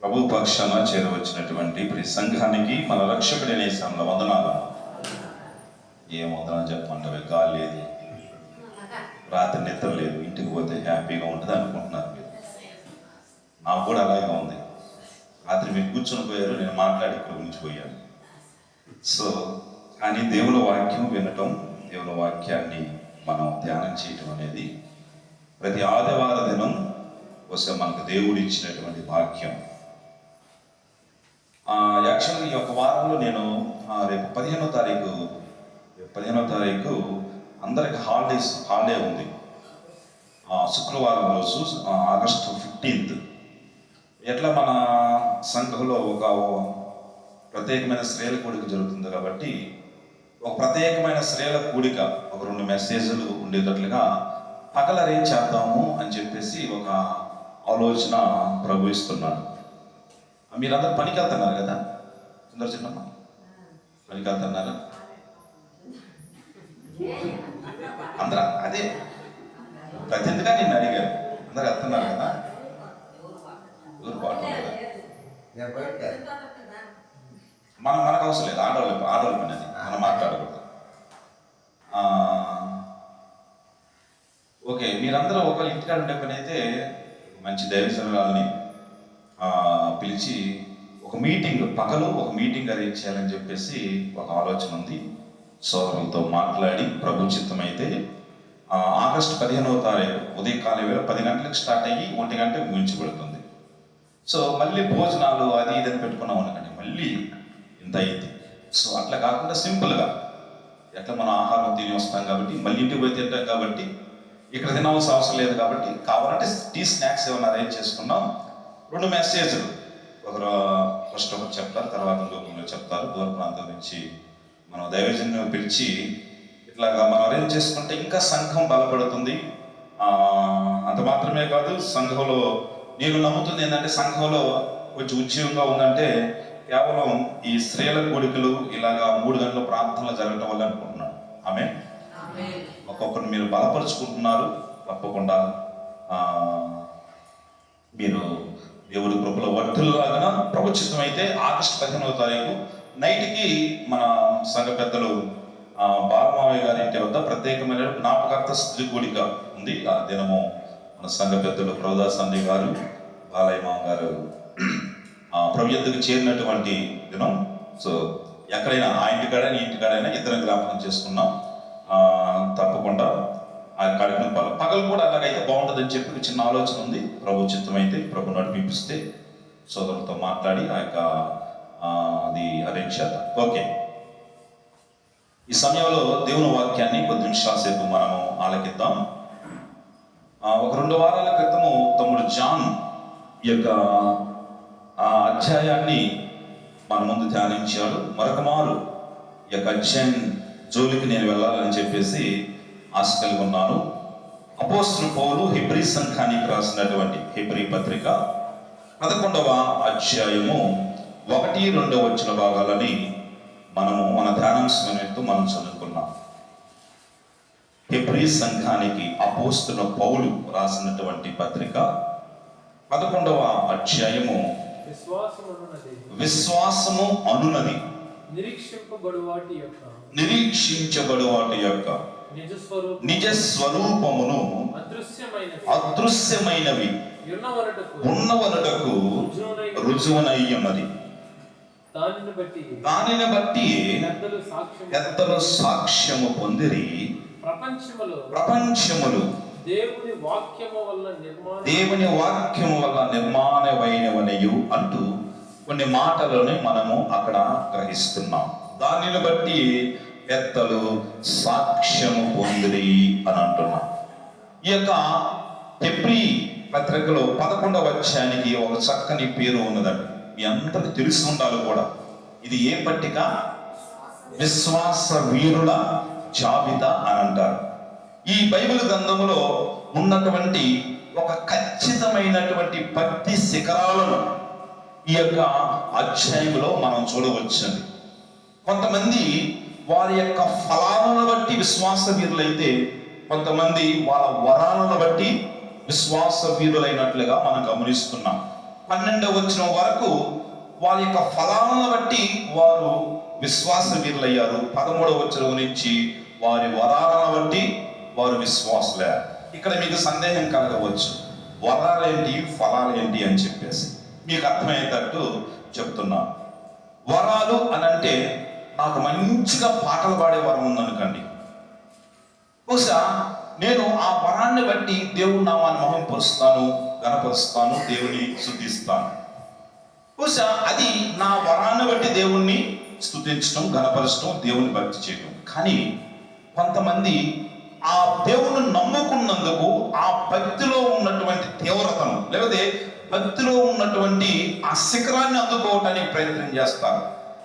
ప్రభు పక్షాన చేరవచ్చినటువంటి ప్రతి సంఘానికి మన రక్షకుడైన యేసునామములో వందనాలు. ఏం వందనాలు చెప్పమంటారు? గాలి లేదు, రాత్రి నిద్ర లేదు, ఇంటికి పోతే హ్యాపీగా ఉంటుంది అనుకుంటున్నారు మీరు. నాకు కూడా అలాగే ఉంది. రాత్రి మీరు కూర్చొని పోయారు, నేను మాట్లాడి ఇక్కడ ఉంచిపోయాను. సో కానీ దేవుని వాక్యం వినటం, దేవుని వాక్యాన్ని మనం ధ్యానం చేయటం అనేది ప్రతి ఆదివార దినం వస్తే మనకు దేవుడు ఇచ్చినటువంటి భాగ్యం. యాక్చువల్గా ఈ యొక్క వారంలో నేను రేపు 15వ తారీఖు అందరికి హాలిడే ఉంది. శుక్రవారం రోజు ఆగస్టు 15th. ఎట్లా మన సంఘంలో ఒక ప్రత్యేకమైన స్త్రీల కూడిక జరుగుతుంది కాబట్టి ఒక ప్రత్యేకమైన స్త్రీల కూడిక ఒక 2 మెసేజ్లు ఉండేటట్లుగా పగల అరేంజ్ చేద్దాము అని చెప్పేసి ఒక ఆలోచన ప్రభు ఇస్తున్నాడు. మీరందరూ పనికి వెళ్తున్నారు కదా? అందరు చిన్నమ్మ పనికి వెళ్తున్నారా? అందరూ అదే ప్రతిగా నేను అడిగాను. అందరు వెళ్తున్నారు కదా? ఊరు పాటు మనకు అవసరం లేదు. ఆడవాళ్ళ పని అది, మనం మాట్లాడకూడదు. ఓకే, మీరందరూ ఒకళ్ళు ఇంటికాడ ఉండే పని అయితే మంచి దైవజనులని పిలిచి ఒక మీటింగ్, పగలు ఒక మీటింగ్ అరేంజ్ చేయాలని చెప్పేసి ఒక ఆలోచన ఉంది. సోదరులతో మాట్లాడి ప్రభు చిత్తం అయితే ఆగస్టు 15వ తారీఖు ఉదయకాల వేళ 10 గంటలకు స్టార్ట్ అయ్యి 1 గంటకు ముగించబడుతుంది. సో మళ్ళీ భోజనాలు అది ఇదని పెట్టుకున్నాం అనుకోండి, మళ్ళీ ఇంత అయింది. సో అట్లా కాకుండా సింపుల్గా ఎట్లా మనం ఆహారం తిని వస్తాం కాబట్టి మళ్ళీ ఇంటికి పోయి తింటాం కాబట్టి ఇక్కడ తినవలసిన అవసరం లేదు కాబట్టి కావాలంటే టీ స్నాక్స్ ఏమైనా అరేంజ్ చేసుకున్నాం. 2 మెసేజ్లు, ఒకరు ఫస్ట్ ఒకరు చెప్తారు, తర్వాత ఇంకొకరు చెప్తారు. దూర ప్రాంతం నుంచి మనం దైవజన్ను పిలిచి ఇట్లాగా మనం అరేంజ్ చేసుకుంటే ఇంకా సంఘం బలపడుతుంది. అంత మాత్రమే కాదు, సంఘంలో నేను నమ్ముతుంది ఏంటంటే సంఘంలో కొంచెం ఉద్యోగంగా ఉందంటే కేవలం ఈ స్త్రీల కూడికలు ఇలాగా 3 గంటల ప్రార్థనలు జరగటం వల్ల అనుకుంటున్నాను. ఒక్కొక్కరు మీరు బలపరుచుకుంటున్నారు. తప్పకుండా మీరు దేవుడి కృపలో వర్ధుల్లాగా ప్రవచితం అయితే ఆగస్టు 15వ తారీఖు నైట్కి మన సంఘ పెద్దలు బాలమావయ్య గారి ఇంటి వద్ద ప్రత్యేకమైన జ్ఞాపకార్థ స్త్రీ కూడిక ఉంది. ఆ దినము మన సంఘ పెద్దలు ప్రభుదాస్ అండి గారు, బాలయ్య మామ గారు ప్రభు యొద్దకు చేరినటువంటి దినం. సో ఎక్కడైనా ఆ ఇంటికాడైనా ఈ ఇంటికాడైనా ఇద్దరం జ్ఞాపకం చేసుకున్నాం. తప్పకుండా ఆ కార్యక్రమం పగలు కూడా అలాగైతే బాగుంటుందని చెప్పి చిన్న ఆలోచన ఉంది. ప్రభు చిత్తం అయితే ప్రభు నడిపిస్తే సోదరులతో మాట్లాడి ఆ యొక్క అది అరేంజ్ చేద్దాం. ఓకే, ఈ సమయంలో దేవుని వాక్యాన్ని కొద్ది నిమిషాల సేపు మనము ఆలకిద్దాం. ఒక 2 వారాల క్రితము తమ్ముడు జాన్ యొక్క ఆ అధ్యాయాన్ని మన ముందు ధ్యానించాడు. మరొక మారు ఈ యొక్క అధ్యాయం జోలికి నేను వెళ్ళాలని చెప్పేసి ఆశ కలిగి ఉన్నాను. అపోస్తలుడు పౌలు హెబ్రీ సంఘానికి రాసినటువంటి హెబ్రీ పత్రిక 11వ అధ్యాయము 1-2 వచ్చిన భాగాలని మనము మన ధ్యానాంశం మనం చదువుకున్నాం. హెబ్రీ సంఘానికి అపోస్తలుడు పౌలు రాసినటువంటి పత్రిక 11వ అధ్యాయము విశ్వాసము అనునది నిరీక్షించబడు వాటి యొక్క నిజ స్వరూపమును అదృశ్యమైనవి ఉన్నవనుటకు రుజువునయ్యున్నది. దానిని బట్టి పెద్దలు సాక్ష్యము పొందిరి. ప్రపంచములు దేవుని వాక్యము వల్ల నిర్మాణమైనవనియు అంటూ కొన్ని మాటలను మనము అక్కడ గ్రహిస్తున్నాం. దానిని బట్టి పెద్దలు సాక్ష్యము పొందిరి అని అంటున్నాం. ఈ యొక్క హెబ్రీ పత్రికలో 11వ అధ్యాయానికి ఒక చక్కని పేరు ఉన్నదండి. మీ అందరికి తెలిసి ఉండాలి కూడా. ఇది ఏ పట్టిక? విశ్వాస వీరుల జాబితా అని అంటారు. ఈ బైబిల్ గ్రంథములో ఉన్నటువంటి ఒక ఖచ్చితమైనటువంటి భక్తి శిఖరాలను ఈ యొక్క అధ్యాయంలో మనం చూడవచ్చండి. కొంతమంది వారి యొక్క ఫలాలను బట్టి విశ్వాస వీరులైతే, కొంతమంది వాళ్ళ వరాలను బట్టి విశ్వాస వీరులైనట్లుగా మనం గమనిస్తున్నాం. 12వ వచనం వరకు వారి యొక్క ఫలాలను బట్టి వారు విశ్వాస వీరులయ్యారు. 13వ వచనం నుంచి వారి వరాలను బట్టి వారు విశ్వాసులే. ఇక్కడ మీకు సందేహం కలగవచ్చు, వరాలేంటి ఫలాలేంటి అని చెప్పేసి. మీకు అర్థమయ్యేటట్టు చెప్తున్నా. వరాలు అని అంటే నాకు మంచిగా పాటలు పాడే వరం ఉందనుకోండి, బహుశా నేను ఆ వరాన్ని బట్టి దేవుని నామాన్ని మహిమపరుస్తాను, గణపరుస్తాను, దేవుని స్తుతిస్తాను. బహుశా అది నా వరాన్ని బట్టి దేవుణ్ణి స్తుతించడం, గణపరచడం, దేవుని భక్తి చేయడం. కానీ కొంతమంది ఆ దేవుని నమ్ముకున్నందుకు ఆ భక్తిలో ఉన్నటువంటి తీవ్రతను, లేకపోతే భక్తిలో ఉన్నటువంటి ఆ శిఖరాన్ని అందుకోవటానికి ప్రయత్నం చేస్తారు.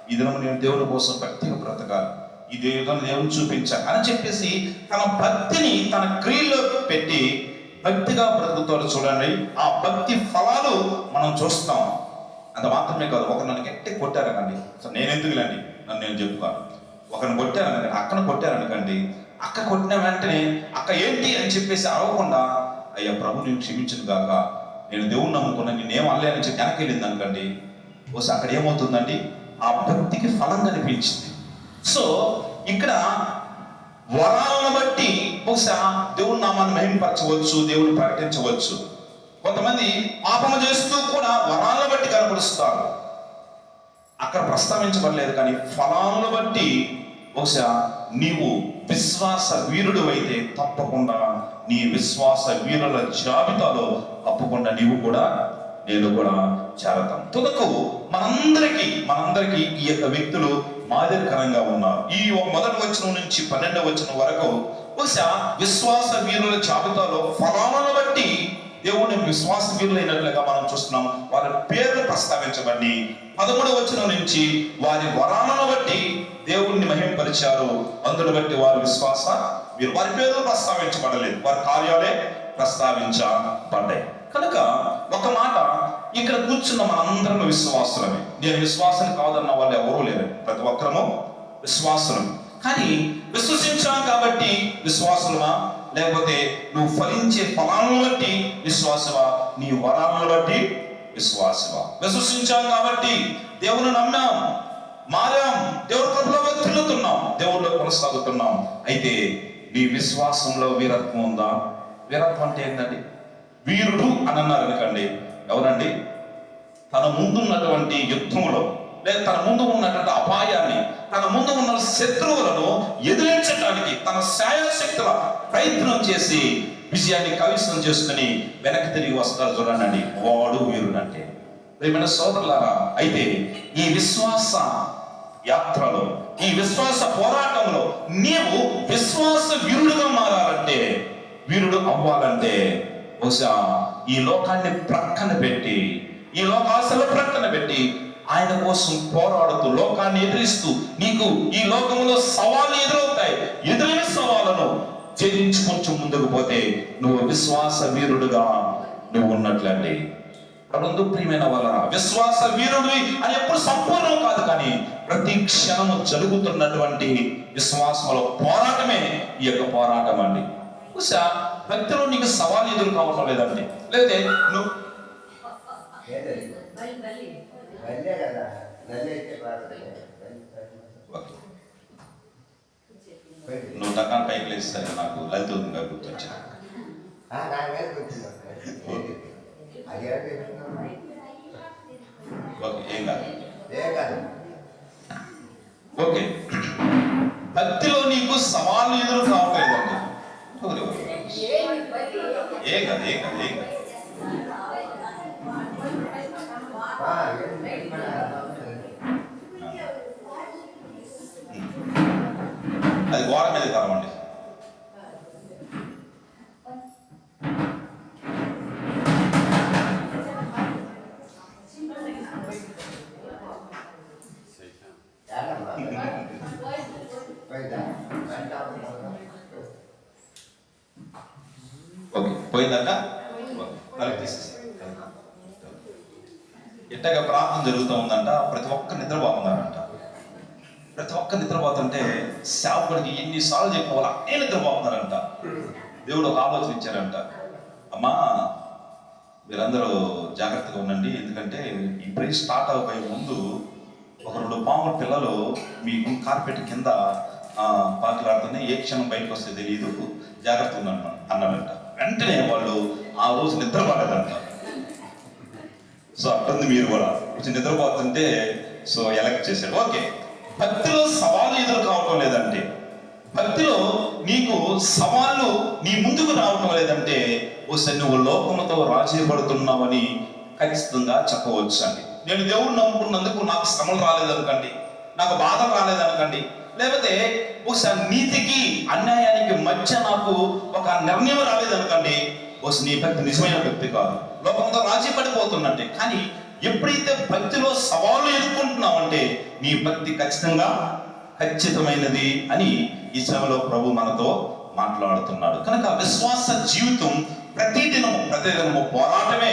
ఈ దినం నేను దేవుని కోసం భక్తిగా బ్రతకాలి, ఈ దేవుని దేవుని చూపించాలి అని చెప్పేసి తన భక్తిని తన క్రియలో పెట్టి భక్తిగా బ్రతుకుతాడు. చూడండి, ఆ భక్తి ఫలాలు మనం చూస్తాం. అంత మాత్రమే కాదు, ఒకరు నన్ను గట్టి కొట్టారనండి, నేను ఎందుకులేండి, నన్ను నేను చెప్తాను. ఒకరిని కొట్టారనకండి, అక్కను కొట్టారనకండి, అక్క కొట్టిన వెంటనే అక్క ఏంటి అని చెప్పేసి అరవకుండా, అయ్యా ప్రభు నేను క్షమించను గాక, నేను దేవుణ్ణి నమ్ముకున్నా, నేనేం అనలేని చెప్పి వెనక్కి వెళ్ళింది అనుకోండి. బహుశా అక్కడ ఏమవుతుందండి, ఆ భక్తికి ఫలం కనిపించింది. సో ఇక్కడ వరాలను బట్టి బహుశా దేవుని నామాన్ని మహిమపరచవచ్చు, దేవుని ప్రకటించవచ్చు. కొంతమంది పాపము చేస్తూ కూడా వరాలను బట్టి కనపరుస్తారు, అక్కడ ప్రస్తావించబడలేదు. కానీ ఫలాలను బట్టి బహుశా నీవు విశ్వాస వీరుడు అయితే తప్పకుండా నీ విశ్వాస వీరుల జాబితాలో తప్పకుండా నీవు కూడా నేను కూడా చేరతాం. తుదకు మనందరికీ ఈ యొక్క వ్యక్తులు మాదిరికరంగా ఉన్నారు. ఈ మొదటి వచనం నుంచి 12వ వచనం వరకు బహుశా విశ్వాస వీరుల జాబితాలో ఫలాలను బట్టి దేవుని విశ్వాస వీరులైనట్లుగా మనం చూస్తున్నాం. వారి పేర్లు ప్రస్తావించబడి 13వ వచనం నుంచి వారి వరాలను బట్టి దేవుణ్ణి మహిమపరిచారు, అందును బట్టి వారి విశ్వాస వీరు. వారి పేర్లు ప్రస్తావించబడలేదు, వారి కార్యాలే ప్రస్తావించబడ్డాయి. కనుక ఒక మాట, ఇక్కడ కూర్చున్న మనందరం విశ్వాసులమే. నేను విశ్వాసం కాదన్న వాళ్ళు ఎవరూ లేరు, ప్రతి ఒక్కరము విశ్వాసులం. కానీ విశ్వసించాం కాబట్టి విశ్వాసులమా, లేకపోతే నువ్వు ఫలించే ఫలాలను బట్టి విశ్వాసవా, నీ వరాలను బట్టి విశ్వాసవా? విశ్వసించాం కాబట్టి దేవుని నమ్మాం, మారాం, దేవుడి కృపలో వర్ధిల్లుతున్నాం, దేవుడిలో కొనసాగుతున్నాం. అయితే నీ విశ్వాసంలో వీరత్వం ఉందా? వీరత్వం అంటే ఏంటండి? వీరుడు అని అన్నారు అనుకోండి, ఎవరండి? తన ముందున్నటువంటి యుద్ధంలో, లేదా తన ముందు ఉన్నటువంటి అపాయాన్ని, తన ముందు ఉన్న శత్రువులను ఎదిరించడానికి తన శాయశక్తుల ప్రయత్నం చేసి విజయాన్ని కవిసం చేసుకుని వెనక్కి తిరిగి వస్తారు. చూడండి, వాడు వీరుడు అంటే. ప్రియమైన సోదరులారా, అయితే ఈ విశ్వాస యాత్రలో, ఈ విశ్వాస పోరాటంలో నీవు విశ్వాస వీరుడుగా మారాలంటే, వీరుడు అవ్వాలంటే బహుశా ఈ లోకాన్ని ప్రక్కన పెట్టి, ఈ లోకాశలు ప్రక్కన పెట్టి ఆయన కోసం పోరాడుతూ, లోకాన్ని ఎదిరిస్తూ, నీకు ఈ లోకంలో సవాళ్ళు ఎదురవుతాయి, ఎదురైన సవాళ్ళను ఛేదించి కొంచెం ముందుకు పోతే నువ్వు విశ్వాస వీరుడుగా నువ్వు ఉన్నట్లండి. ప్రభువు ప్రియమైన వాళ్ళ విశ్వాస వీరుడు అని ఎప్పుడు సంపూర్ణం కాదు, కానీ ప్రతి క్షణము జరుగుతున్నటువంటి విశ్వాసంలో పోరాటమే ఈ యొక్క పోరాటం అండి. బహుశా భక్తిలో నీకు సవాల్ ఎదురు కావటం లేదండి, లేదే నువ్వు టకాన్ పైకి లేస్తాయి. నాకు లలిత గుర్తొచ్చింది. ఏం కాదు. ఓకే, భక్తిలో నీకు సవాళ్ళు ఎదురు కావట్లేదండి. ఏం కాదు. అది గోడ మీద కావండి. ఓకే, పోయిందట. ఎట్టగా ప్రార్థన జరుగుతూ ఉందంట. ప్రతి ఒక్క నిద్రపోతున్నారంట. ప్రతి ఒక్క నిద్రపోతుంటే సేవకుడికి ఎన్నిసార్లు చెప్పిన వాళ్ళు అన్నీ నిద్రపోతున్నారంట. దేవుడు ఒక ఆలోచన ఇచ్చారంట, అమ్మా మీరందరూ జాగ్రత్తగా ఉండండి, ఎందుకంటే ఈ ప్రైజ్ స్టార్ట్ అవ్వబోయే ముందు ఒక 2 పాముల పిల్లలు మీ కార్పెట్ కింద పాకులాడుతున్నాయి, ఏ క్షణం బయటకు వస్తే తెలియదు, జాగ్రత్త ఉందంట అన్నాడంట. వెంటనే వాళ్ళు ఆ రోజు నిద్రపోలేదంట. సో అట్టుంది మీరు కూడా కొంచెం నిద్రపోతుంటే సో ఎలక్ట్ చేశాడు. ఓకే, భక్తిలో సవాలు ఎదురు కావటం లేదంటే, భక్తిలో నీకు సవాళ్ళు నీ ముందుకు రావటం లేదంటే ఒకసారి నువ్వు లోకముతో రాజీ పడుతున్నావని ఖచ్చితంగా చెప్పవచ్చు అండి. నేను దేవుడిని నమ్ముకున్నందుకు నాకు శ్రమలు రాలేదనుకండి, నాకు బాధలు రాలేదనుకండి, లేకపోతే ఒకసారి నీతికి అన్యాయానికి మధ్య నాకు ఒక నిర్ణయం రాలేదనుకండి, ఒకసారి నీ భక్తి నిజమైన భక్తి కాదు, లోకంతో రాజీ పడిపోతున్నట్టే. కానీ ఎప్పుడైతే భక్తిలో సవాళ్ళు ఎదుర్కొంటున్నావంటే నీ భక్తి ఖచ్చితమైనది అని ఈ సమయంలో ప్రభు మనతో మాట్లాడుతున్నాడు. కనుక విశ్వాస జీవితం ప్రతిదినము పోరాటమే.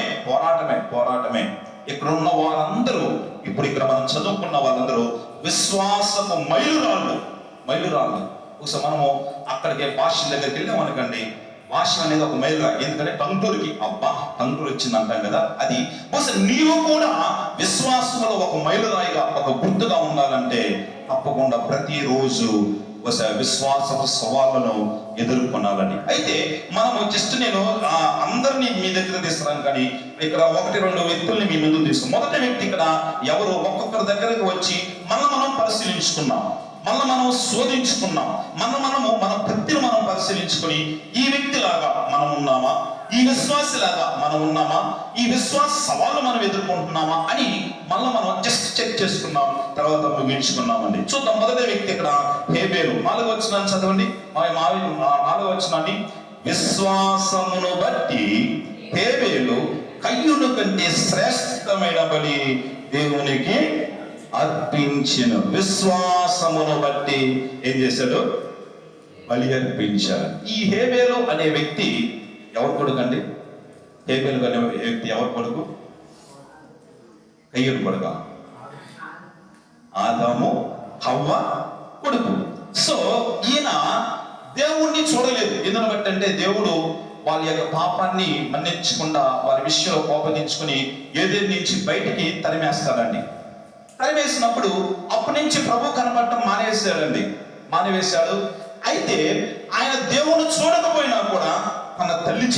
ఇక్కడ ఉన్న వాళ్ళందరూ, ఇప్పుడు ఇక్కడ మనం చదువుకున్న వాళ్ళందరూ విశ్వాసపు మైలురాళ్ళు. ఒకసారి మనము అక్కడికి భాషల దగ్గరికి వెళ్ళామనుకండి, భాష అనేది ఒక మైలురా, ఎందుకంటే టంగుటూరుకి టంగుటూరు వచ్చింది అంటాం కదా, అది ఒకసారి నీవు కూడా విశ్వాసంలో ఒక మైలురాయిగా, ఒక గుర్తుగా ఉండాలంటే తప్పకుండా ప్రతిరోజు ఒకసారి విశ్వాసపు సవాళ్ళను ఎదుర్కొనాలని. అయితే మనము జస్ట్ నేను అందరినీ మీ దగ్గర తీసుకురాను, కానీ ఇక్కడ 1-2 వ్యక్తుల్ని మీ ముందు తీసుకున్నాం. మొదటి వ్యక్తి ఇక్కడ ఎవరు, ఒక్కొక్కరి దగ్గరకు వచ్చి మనం పరిశీలించుకున్నాం, మనం శోధించుకున్నాం, మన భక్తిని మనం పరిశీలించుకుని ఈ వ్యక్తిలాగా మనం ఉన్నామా, ఈ విశ్వాసలాగా మనం ఉన్నామా, ఈ విశ్వాస సవాళ్ళు మనం ఎదుర్కొంటున్నామా అని మనం జస్ట్ చెక్ చేసుకున్నాం, తర్వాత ముగించుకున్నామండి. చూద్దాం. మొదటి వ్యక్తి ఇక్కడ హేబేలు. 4వ వచనాన్ని చదవండి. 4వ వచనాన్ని, విశ్వాసమును బట్టి హేబేలు కయ్యూను కంటే శ్రేష్టమైన బలి దేవునికి అర్పించెను. విశ్వాసమును బట్టి ఏం చేశాడు? బలి అర్పించాడు. ఈ హేబేలు అనే వ్యక్తి ఎవరు కొడుకు అండి? హేబేలు అనే వ్యక్తి ఎవరు కొడుకు? కయ్యూను కొడుక? ఆదాము హవ్వ కొడుకు. సో ఈయన దేవుణ్ణి చూడలేదు. ఎందుకు బట్టి అంటే దేవుడు వాళ్ళ యొక్క పాపాన్ని మన్నించకుండా వారి విషయంలో కోపగించుకుని ఏదేని నుంచి బయటికి తరిమేస్తాడండి. తరిమేసినప్పుడు అప్పటి నుంచి ప్రభు కనపడటం మానేవేశాడు. అయితే ఆయన దేవుని చూడకపోయినా కూడా తన తండ్రి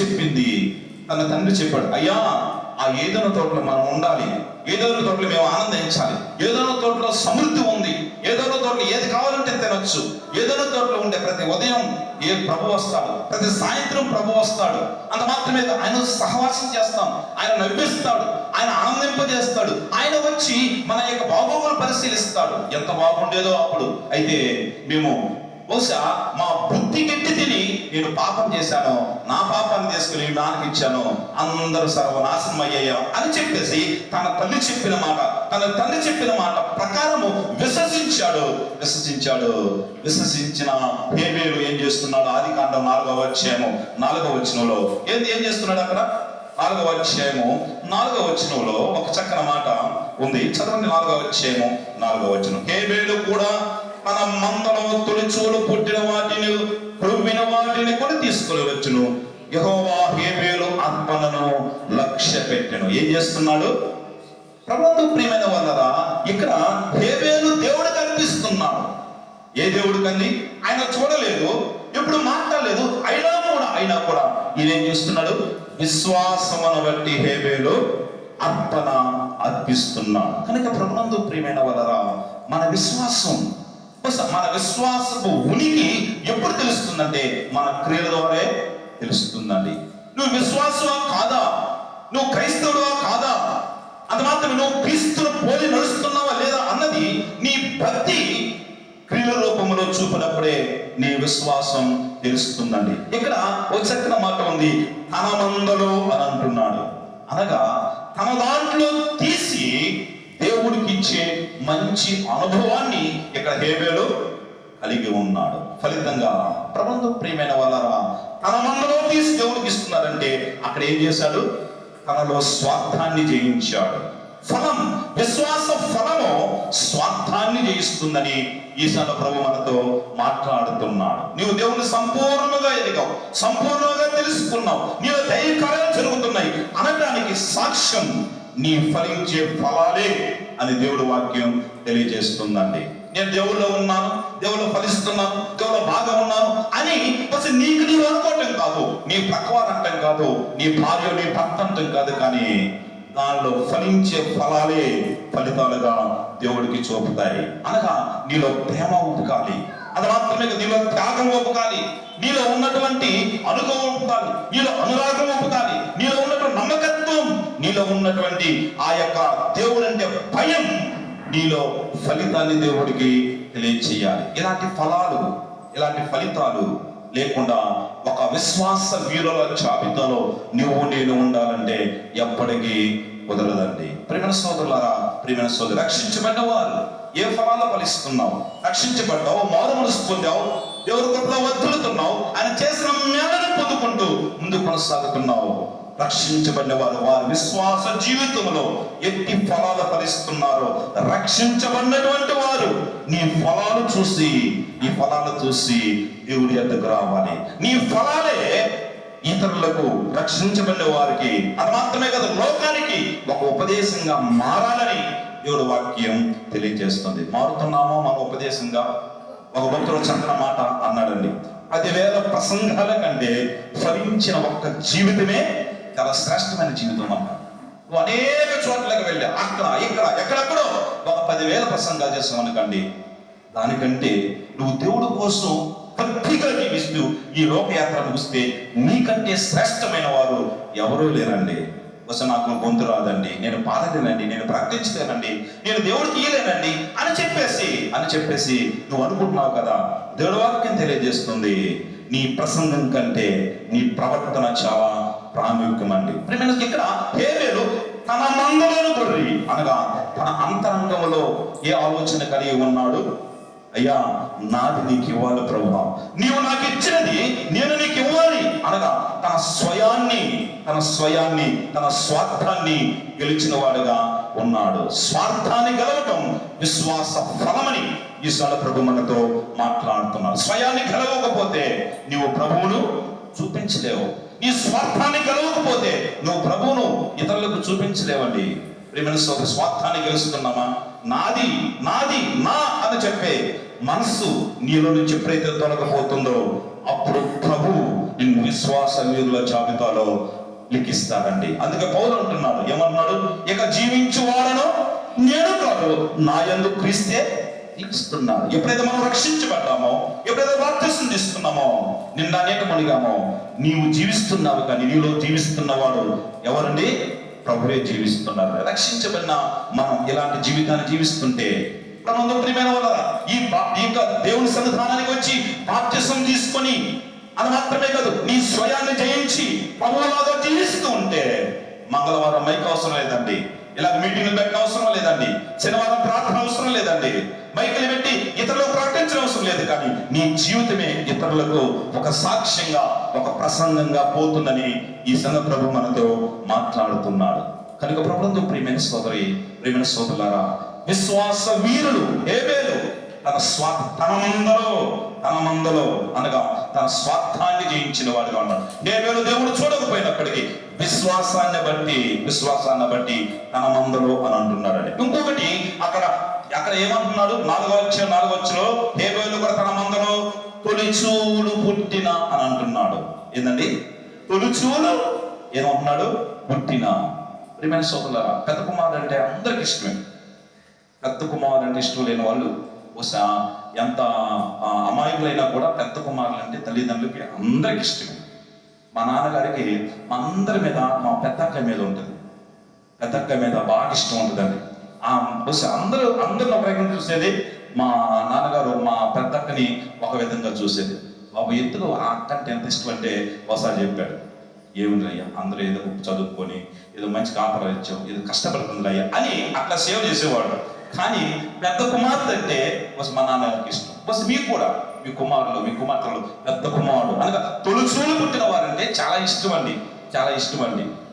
చెప్పాడు, అయ్యా ఆ ఏదైనా తోటలో మనం ఉండాలి, ఏదైనా తోటలో మేము ఆనందించాలి, ఏదైనా తోటలో సమృద్ధి ఉంది, ఏదైనా తోటలో ఏది కావాలంటే తినొచ్చు, ఏదైనా తోటలో ఉండే ప్రతి ఉదయం ప్రభు వస్తాడు, ప్రతి సాయంత్రం ప్రభు వస్తాడు, అంత మాత్రమే ఆయన సహవాసం చేస్తాం, ఆయన నవ్విస్తాడు, ఆయన ఆనందింపజేస్తాడు, ఆయన వచ్చి మన యొక్క బాగోగులు పరిశీలిస్తాడు. ఎంత బాగుండేదో అప్పుడు. అయితే మేము బహుశా మా బుద్ధి గట్టి తిని నేను పాపం చేశాను, నా పాపాన్ని తీసుకుని నాన్నకి ఇచ్చాను, అందరూ సర్వనాశనం అయ్యాం అని చెప్పేసి తన తండ్రి చెప్పిన మాట ప్రకారము విశ్వసించిన హేబేలు ఏం చేస్తున్నాడు? ఆదికాండం 4వ అధ్యాయము 4వ వచనంలో ఏం చేస్తున్నాడు? అక్కడ 4వ అధ్యాయము 4వ వచనంలో ఒక చక్కని మాట ఉంది. చదవండి. 4వ అధ్యాయము 4వ వచనం. హేబేలు కూడా తన మందలో తొలిచూలు పుట్టిన వాటిని క్రొవ్విన వాటిని కూడా తీసుకొని వచ్చును. యెహోవా హేబేలు అర్పణను లక్ష్య పెట్టెను. ఏం చేస్తున్నాడు? ప్రభువు ప్రియమైన వాళ్ళరా, ఇక్కడ హేబేలు దేవుడికి అర్పిస్తున్నాడు. ఏ దేవుడికి అంది? ఆయన చూడలేదు, ఎప్పుడు మాట్లాడలేదు, అయినా కూడా ఈయన ఏం చేస్తున్నాడు? విశ్వాసమును బట్టి హేబేలు అర్పణ అర్పిస్తున్నాడు. కనుక ప్రభువు ప్రియమైన వాళ్ళరా, మన విశ్వాసపు ఉనికి ఎప్పుడు తెలుస్తుందంటే మన క్రియల ద్వారా తెలుస్తుందండి. నువ్వు విశ్వాసమా కాదా, నువ్వు క్రైస్తవుడువా కాదా, అంత మాత్రం నువ్వు క్రీస్తును పోలి నడుస్తున్నావా లేదా అన్నది నీ భక్తి క్రియల రూపంలో చూపినప్పుడే నీ విశ్వాసం తెలుస్తుందండి. ఇక్కడ ఒక చక్కని మాట ఉంది, తన మందలో అని అంటున్నాడు. అనగా తన దాంట్లో తీసి దేవుడికి ఇచ్చే మంచి అనుభవాన్ని ఇక్కడ హేబేలు కలిగి ఉన్నాడు. ఫలితంగా ప్రభువు ప్రియమైన వాళ్ళరా, తన మందలో తీసి దేవుడికి ఇస్తున్నారంటే అక్కడ ఏం చేశాడు? తనలో స్వార్థాన్ని జయించాడు. విశ్వాస ఫలము స్వార్థాన్ని జయిస్తుందని ఈసారి ప్రభు మనతో మాట్లాడుతున్నాడు. నీవు దేవుని సంపూర్ణంగా ఎదిగావు, సంపూర్ణంగా తెలుసుకున్నావు, నీవు దైవ కార్యాలు జరుగుతున్నాయి, అనడానికి సాక్ష్యం నీ ఫలించే ఫలాలే అని దేవుడి వాక్యం తెలియజేస్తుందండి. నేను దేవుళ్ళో ఉన్నాను, దేవుళ్ళు ఫలిస్తున్నాను, దేవుళ్ళు బాగా ఉన్నాను అని అసలు నీవు అనుకోవటం కాదు, నీ ప్రక్కవారు అంటం కాదు, నీ భార్య నీ భర్త అంటం కాదు, కానీ దానిలో ఫలించే ఫలాలే ఫలితాలుగా దేవుడికి చూపుతాయి. అనగా నీలో ప్రేమ ఉపకాలి, అది మాత్రమే నీలో త్యాగం ఉపకాలి, నీలో ఉన్నటువంటి అనుభవం ఉపకాలి, నీలో అనురాగం ఉపకాలి, నీలో ఉన్నటువంటి నమ్మకత్వం, నీలో ఉన్నటువంటి ఆ యొక్క దేవుడు అంటే భయం, నీలో ఫలితాన్ని దేవుడికి తెలియచేయాలి. ఇలాంటి ఫలితాలు లేకుండా ఒక విశ్వాస వీరుల జాబితాలో నువ్వు నేను ఉండాలంటే ఎప్పటికీ కుదరదండి. ప్రియమైన సోదరులారా, ప్రియమైన సోదరు, రక్షించబడిన వారు ఏ ఫలాలు ఫలిస్తున్నావు? రక్షించబడ్డావు, మారు మనసు పొందావు, దేవుడి కృపలో వర్ధిల్లుతున్నావు, ఆయన చేసిన మేలను పొందుకుంటూ ముందు కొనసాగుతున్నావు. రక్షించబడిన వారు వారి విశ్వాస జీవితంలో ఎట్టి ఫలాలు ఫలిస్తున్నారో, రక్షించబడినటువంటి వారు నీ ఫలాలు చూసి దేవుడి యొద్దకు రావాలి. నీ ఫలాలే ఇతరులకు, రక్షించబడిన వారికి, అది మాత్రమే కదా లోకానికి ఒక ఉపదేశంగా మారాలని దేవుడి వాక్యం తెలియజేస్తుంది. మారుతున్నామో మన ఉపదేశంగా? ఒక భక్తుడు చక్కని మాట అన్నాడండి, 10,000 ప్రసంగాల కంటే ఫలించిన ఒక్క జీవితమే చాలా శ్రేష్టమైన జీవితం అన్నాడు. నువ్వు అనేక చోట్లకి వెళ్ళా, అక్కడ ఇక్కడ ఎక్కడెక్కడో ఒక 10,000 ప్రసంగాలు చేసావు అనుకోండి, దానికంటే నువ్వు దేవుడి కోసం భక్తిగా జీవిస్తూ ఈ లోకయాత్ర ముగిస్తే నీకంటే శ్రేష్టమైన వారు ఎవరూ లేరండి. అసలు నాకు గొంతు రాదండి, నేను పాడలేనండి, నేను ప్రార్థించలేనండి, నేను దేవుడికి ఇయ్యలేనండి అని చెప్పేసి నువ్వు అనుకుంటున్నావు కదా. దేవుడి వాక్యం తెలియజేస్తుంది, నీ ప్రసంగం కంటే నీ ప్రవర్తన చాలా ప్రాముఖ్యమండి. ఇక్కడ హేబేలు తన మందలను గొర్రె అనగా తన అంతరంగంలో ఏ ఆలోచన కలిగి ఉన్నాడు? అయ్యా, నాది నీకు ఇవ్వాలి ప్రభువా, నీవు నాకు ఇచ్చినది నేను నీకు ఇవ్వాలి అనగా తన స్వార్థాన్ని గెలిచిన వాడుగా ఉన్నాడు. స్వార్థాన్ని గెలవటం విశ్వాస ఫలమని ఈశ్వర ప్రభు మనతో మాట్లాడుతున్నాడు. స్వయాన్ని గెలవకపోతే నీవు ప్రభువును చూపించలేవు, నీ స్వార్థాన్ని గెలవకపోతే నువ్వు ప్రభువును ఇతరులకు చూపించలేవండి. ప్రియమైన సోదరు, స్వార్థాన్ని గెలుస్తున్నామా? నాది నా అని చెప్పే మనస్సు నీలో నుంచి ఎప్పుడైతే తొలగపోతుందో అప్పుడు ప్రభు నిన్ను విశ్వాస వీరుల జాబితాలో లిఖిస్తాడండి. అందుకే పౌలు అంటున్నాడు, ఏమన్నాడు? ఇక జీవించువాడను నేను కాదు, నా యందు క్రీస్తే జీవిస్తున్నాడు. ఎప్పుడైతే మనం రక్షించబడ్డామో, ఎప్పుడైతే బాప్తిసం తీసుకున్నామో, నిన్న అనేక మునిగామో, నీవు జీవిస్తున్నావు, కానీ నీలో జీవిస్తున్నవాడు ఎవరండి? ప్రభువే జీవిస్తున్నారు. రక్షించబడిన మనం ఇలాంటి జీవితాన్ని జీవిస్తుంటే ప్రియమైన వాళ్ళరా, ఈ దేవుని సన్నిధానానికి వచ్చి బాప్తిసం తీసుకొని అది మాత్రమే కాదు, నీ స్వయాన్ని జయించి ప్రభువులాగా జీవిస్తూ ఉంటే మంగళవారం మైక్ అవసరం లేదండి, ఇలా మీటింగ్లు పెట్టిన అవసరం లేదండి, శనివారం ప్రార్థన అవసరం లేదండి, మైకులు పెట్టి ఇతరులకు ప్రకటించడం అవసరం లేదు. కానీ నీ జీవితమే ఇతరులకు ఒక సాక్ష్యంగా, ఒక ప్రసంగంగా పోతుందని ఈ సంఘ ప్రభు మనతో మాట్లాడుతున్నాడు. కనుక ప్రభుత్వం ప్రియమైన సోదరులారా, విశ్వాస వీరుడు హేబేలు తన మందలో అనగా తన స్వార్థాన్ని జయించిన వాడుగా ఉన్నాడు. హేబేలు దేవుడు చూడకపోయినప్పటికీ విశ్వాసాన్ని బట్టి తన మందలో అని అంటున్నాడండి. ఇంకొకటి అక్కడ ఏమంటున్నాడు? 4వ వచనంలో హేబేలు కూడా తన మందలో తొలిచూలు పుట్టిన అని అంటున్నాడు. ఏందండి? తొలిచూలు ఏమంటున్నాడు? పుట్టిన. ప్రియమైన సోదరులారా, పెద్ద కుమారుడు అంటే అందరికి ఇష్టమే. పెద్ద కుమారుడు అంటే ఇష్టం లేని వాళ్ళు బహుశా ఎంత అమాయకులైనా కూడా పెద్ద కుమారులు అంటే తల్లిదండ్రులకి అందరికి ఇష్టమే. మా నాన్నగారికి మా అందరి మీద, మా పెద్దక్క మీద ఉంటుంది, పెద్దక్క మీద బాగా ఇష్టం ఉంటుందండి. బహుశా అందరూ ఒక రకంగా చూసేది, మా నాన్నగారు మా పెద్దక్కని ఒక విధంగా చూసేది. బాబు ఎత్తులో ఆ అక్క అంటే ఎంత ఇష్టం అంటే ఒకసారి చెప్పాడు, ఏముంది అయ్యా, అందరూ ఏదో చదువుకొని ఏదో మంచి కాపరాలు ఇచ్చావు, ఏదో కష్టపడుతుంది అయ్యా అని అట్లా సేవ్ చేసేవాడు. కానీ పెద్ద కుమార్తె అంటే మా నాన్నగారికి ఇష్టం. బస్ మీకు కూడా మీ కుమార్తెలు పెద్ద కుమారుడు అనగా తొలిచూలు పుట్టిన వారంటే చాలా ఇష్టం అండి.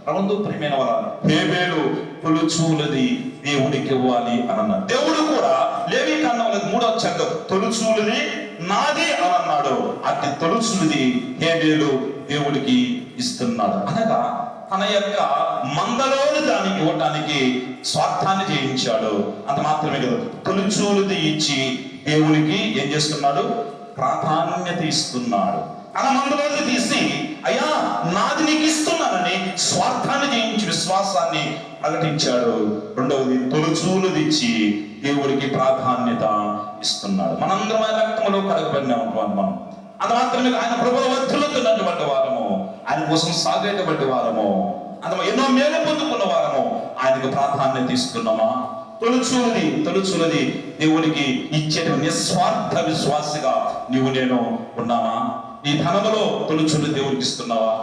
ప్రభువు ప్రియమైన వారు, హేబేలు తొలిచూలది దేవుడికి ఇవ్వాలి అని అన్నాడు. దేవుడు కూడా లేవీకాండంలో 3వ అధ్యాయంలో తొలిచూలది నాది అని అన్నాడు. అతి తొలిచూలది హేబేలు దేవుడికి ఇస్తున్నాడు. అనగా తన యొక్క మందలోని దానికి ఇవ్వటానికి స్వార్థాన్ని జయించాడు. అంత మాత్రమే కదా, తొలిచూలుది ఇచ్చి దేవునికి ఏం చేస్తున్నాడు? ప్రాధాన్యత ఇస్తున్నాడు. తన మందలోది తీసి అయ్యా నాది నీకు ఇస్తున్నానని స్వార్థాన్ని జయించి విశ్వాసాన్ని ప్రకటించాడు. రెండవది, తొలిచూలుది ఇచ్చి దేవుడికి ప్రాధాన్యత ఇస్తున్నాడు. మనందరం ఆయన రక్తంలో కడగబడినటువంటి మనం. అంత మాత్రమే ఆయన ప్రభుల వర్ధిల్లుతున్నటువంటి వారము, ఆయన కోసం సాగేటువంటి వారము, అంత ఎన్నో మేలు పొందుకున్న వారము ఆయనకు ప్రాధాన్యత ఇస్తున్నామా? తొలుచులది దేవునికి ఇచ్చేట నిస్వార్థ విశ్వాసిగా నీవు నేను ఉన్నామా? నీ ధనములో తొలుచులు దేవునికి ఇస్తున్నావా?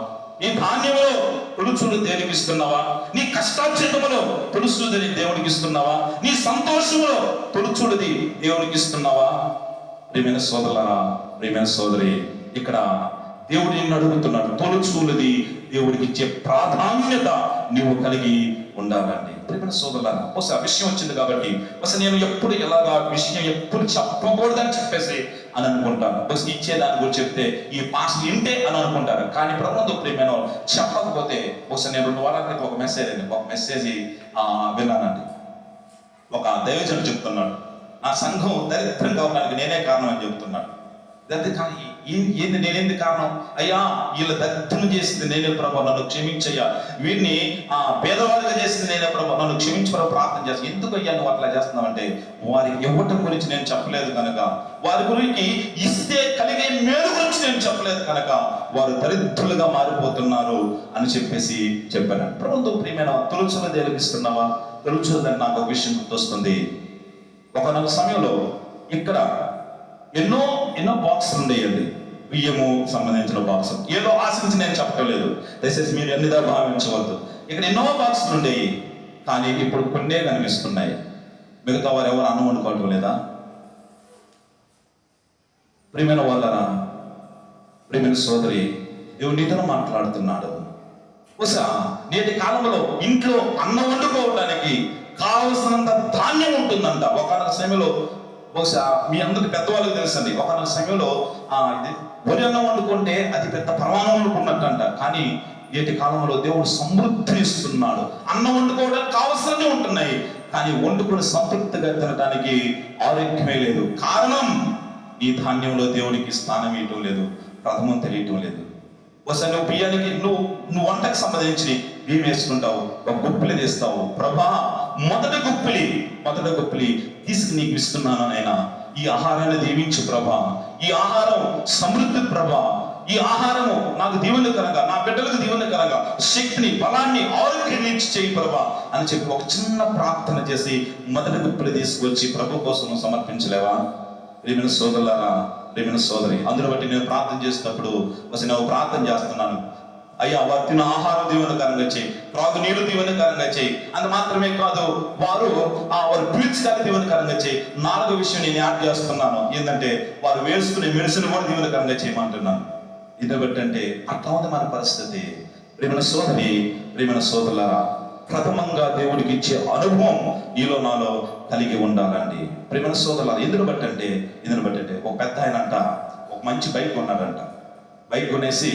నీ ధాన్యములో తొలుచులు దేవునికి ఇస్తున్నావా? నీ కష్టార్జితములో తొలుచులది దేవునికి ఇస్తున్నావా? నీ సంతోషములో తొలుచులది దేవునికి ఇస్తున్నావా? ప్రియమైన సోదరులారా, ప్రియమైన సోదరి, ఇక్కడ దేవుడు నిన్ను అడుగుతున్నాడు, తొలుచూలది దేవుడికి ఇచ్చే ప్రాధాన్యత నీవు కలిగి ఉండాలండి. ప్రియమైన సోదరులారా, ఒకసారి విషయం వచ్చింది కాబట్టి అసలు నేను ఎప్పుడు ఎలాగా విషయం ఎప్పుడు చెప్పకూడదని చెప్పేసి అని అనుకుంటాను. బస్ ఇచ్చే దాని గురించి చెప్తే ఈ పాస్ ఇంటే అని అనుకుంటారు. కానీ ప్రభుత్వ ప్రియమైన చెప్పకపోతే ఒకసారి నేను 2 వారాల క్రితం ఒక మెసేజ్ విన్నానండి. ఒక దైవజనుడు చెప్తున్నాడు, నా సంఘం దరిద్రంగా ఉండడానికి నేనే కారణం అని చెప్తున్నాడు. ఏంది నేనేంది కారణం? అయ్యా వీళ్ళ దరిద్రం చేసింది నేనే ప్రభు, నన్ను క్షమించయ్యా. వీరిని పేదవాళ్ళుగా చేసింది నేనే ప్రభు, నన్ను క్షమించమని ప్రార్థన చేస్తాను. ఎందుకు అయ్యా నువ్వు అట్లా చేస్తున్నావంటే, వారికి ఇవ్వటం గురించి నేను చెప్పలేదు కనుక, వారి గురించి ఇస్తే కలిగే మేలు గురించి నేను చెప్పలేదు కనుక వారు దరిద్రులుగా మారిపోతున్నారు అని చెప్పేసి చెప్పాను. ప్రభుత్వం ప్రియమైన తొలుచులు దేలిపిస్తున్నావా? తొలుచులని నాకు ఒక విషయం గుర్తొస్తుంది. ఒకనొక సమయంలో ఇక్కడ ఎన్నో బాక్సులు ఉండేయండి, బియ్యము సంబంధించిన బాక్స్. ఏదో ఆశించి నేను చెప్పలేదు, దయచేసి మీరు ఎన్నిదా భావించవద్దు. ఇక్కడ ఎన్నో బాక్సులు ఉండేవి, కానీ ఇప్పుడు కొన్నే కనిపిస్తున్నాయి. మిగతా వారు ఎవరు అన్నం వండుకోవటం లేదా? ప్రియమైన వాళ్ళరా, ప్రియమైన సోదరి, దేవుడు నీతో మాట్లాడుతున్నాడు. బహుశా నేటి కాలంలో ఇంట్లో అన్నం వండుకోవడానికి కావలసినంత ధాన్యం ఉంటుందంట. ఒకనొక సమయంలో, బహుశా మీ అందరికి పెద్దవాళ్ళకి తెలుసండి, ఒకనొక సమయంలో వరి అన్నం వండుకుంటే అది పెద్ద ప్రమాణం వండుకున్నట్టంట. కానీ నేటి కాలంలో దేవుడు సమృద్ధిని ఇస్తున్నాడు. అన్నం వండుకోవడానికి కావలసినవి ఉంటున్నాయి, కానీ వండుకుని సంతృప్తిగా తినడానికి ఆరోగ్యమే లేదు. కారణం, ఈ ధాన్యంలో దేవుడికి స్థానం ఇవ్వటం లేదు, ప్రథమం తెలియటం లేదు. ఒకసారి నువ్వు బియ్యానికి నువ్వు వంటకు సంబంధించి బియ్యం వేసుకుంటావు, ఒక గుప్పిలి తీస్తావు. ప్రభా మొదటి గుప్పిలి తీసుకు నీకు ఇస్తున్నాను నాయనా, ఈ ఆహారాన్ని దీవించు ప్రభా, ఈ ఆహారం సమృద్ధి ప్రభా, ఈ ఆహారము నాకు దీవెనకరంగా, నా బిడ్డలకు దీవెనకరంగా శక్తిని, బలాన్ని, ఆరోగ్యాన్ని చేయి ప్రభా అని చెప్పి ఒక చిన్న ప్రార్థన చేసి మొదటి గుప్పిలి తీసుకొచ్చి ప్రభు కోసం సమర్పించలేవా? ప్రియమైన సోదరులారా, ప్రియమైన సోదరి, అందులో బట్టి నేను ప్రార్థన చేసినప్పుడు అసలు నేను ప్రార్థన చేస్తున్నాను, అయ్యా వారు తిన్న ఆహారం దీవెనకరంగా చేయి, త్రాగు నీళ్లు దీవెనకరంగా చేయి. అంత మాత్రమే కాదు, వారు పీల్చడానికి దీవెనకరంగా చేయి. 4వ విషయం నేను యాడ్ చేస్తున్నాను, ఏంటంటే వారు వేసుకునే మెడిసిన్ కూడా దీవెనకరంగా చేయమంటున్నాను. ఇది బట్టి అంటే అట్లా ఉంది మన పరిస్థితి. ప్రియమైన సోదరి, ప్రియమైన సోదరులారా, ప్రథమంగా దేవుడికి ఇచ్చే అనుభవం నీలో నాలో కలిగి ఉండాలండి. ప్రియమైన సోదరులారా, ఎందుకు బట్టి అంటే ఒక పెద్ద ఆయన అంట ఒక మంచి బైక్ కొన్నాడంట. బైక్ కొనేసి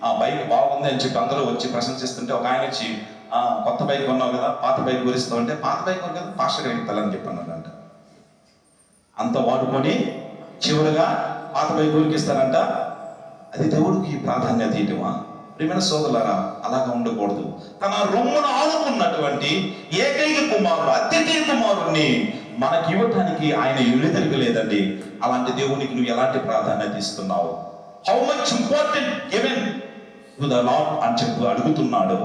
ఆ బైక్ బాగుంది అని చెప్పి అందరూ వచ్చి ప్రశంసిస్తుంటే ఒక ఆయన వచ్చి, కొత్త బైక్ కొన్నావు కదా, పాత బైక్ గురిస్తావు అంటే, పాత బైక్ కొను కదా పాస్టర్ గారికి ఇస్తానని చెప్పి అన్నాడంట. అంత వాడుకొని చివరిగా పాత బైక్ గురికిస్తారంట. అది దేవుడికి ప్రాధాన్యత ఇవ్వమా? ప్రియమైన సోదరులారా, అలాగా ఉండకూడదు. తన రొమ్మును ఆడుకున్నటువంటి ఏకైక కుమారుడు, అత్యధిక కుమారుడిని మనకి ఇవ్వటానికి ఆయన ఎలుదరికి లేదండి. అలాంటి దేవునికి నువ్వు ఎలాంటి ప్రాధాన్యత ఇస్తున్నావు? How much important given to the lord అని చెప్పి అడుగుతున్నాడు.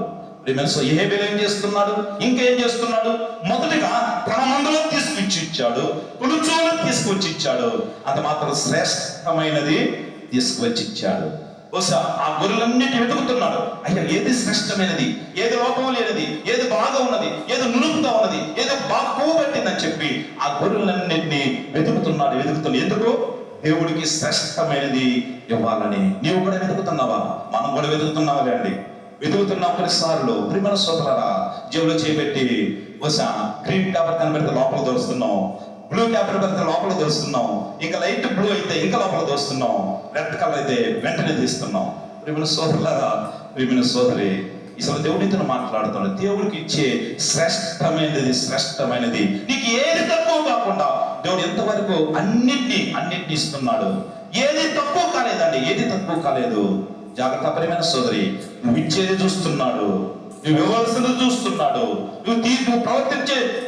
యెహోవా ఏం చేస్తున్నాడు? ఇంకేం చేస్తున్నాడు? మొదటిగా తన మందలో తీసుకొచ్చి ఇచ్చాడు, తొలిచూలు తీసుకొచ్చి ఇచ్చాడు, అంత మాత్రం శ్రేష్టమైనది తీసుకువచ్చి ఇచ్చాడు. బహుశా ఆ గొర్రెలన్నిటి వెతుకుతున్నాడు. అయ్యా ఏది శ్రేష్టమైనది, ఏది లోపం లేనిది, ఏది బాగా ఉన్నది, ఏది నునుపుగా ఉన్నది, ఏదో బాగా పువ్వు పట్టిందని చెప్పి ఆ గొర్రెలన్నింటినీ వెతుకుతున్నాడు. ఎందుకు? దేవుడికి శ్రేష్టమైనది ఇవ్వాలని. నీవు కూడా వెతుకుతున్నావా? మనం కూడా వెతుకుతున్నావా అండి? వెతుకుతున్నాం కొన్నిసార్లు. ప్రియమైన సోదరులారా, జేబులో చేపెట్టి బహుశా గ్రీన్ పేపర్ కనబెడితే లోపల దోస్తున్నాం, బ్లూ పేపర్ పెడితే లోపల దోస్తున్నాం, ఇంకా లైట్ బ్లూ అయితే ఇంకా లోపల దోస్తున్నాం, రెడ్ కలర్ అయితే వెంటనే తీస్తున్నాం. ప్రియమైన సోదరులారా, ప్రియమైన సోదరి, అసలు దేవుడితో మాట్లాడుతున్నాడు. దేవుడికి ఇచ్చే శ్రేష్టమైనది నీకు ఏది తక్కువ కాకుండా దేవుడు ఎంతవరకు అన్నిటినీ ఇస్తున్నాడు. ఏది తక్కువ కాలేదండి, ఏది తక్కువ కాలేదు. జాగ్రత్త ప్రియమైన సోదరి, నువ్వు ఇచ్చేది చూస్తున్నాడు, నువ్వు ఇవ్వాల్సింది చూస్తున్నాడు, నువ్వు ప్రవర్తన చేస్తున్నావు.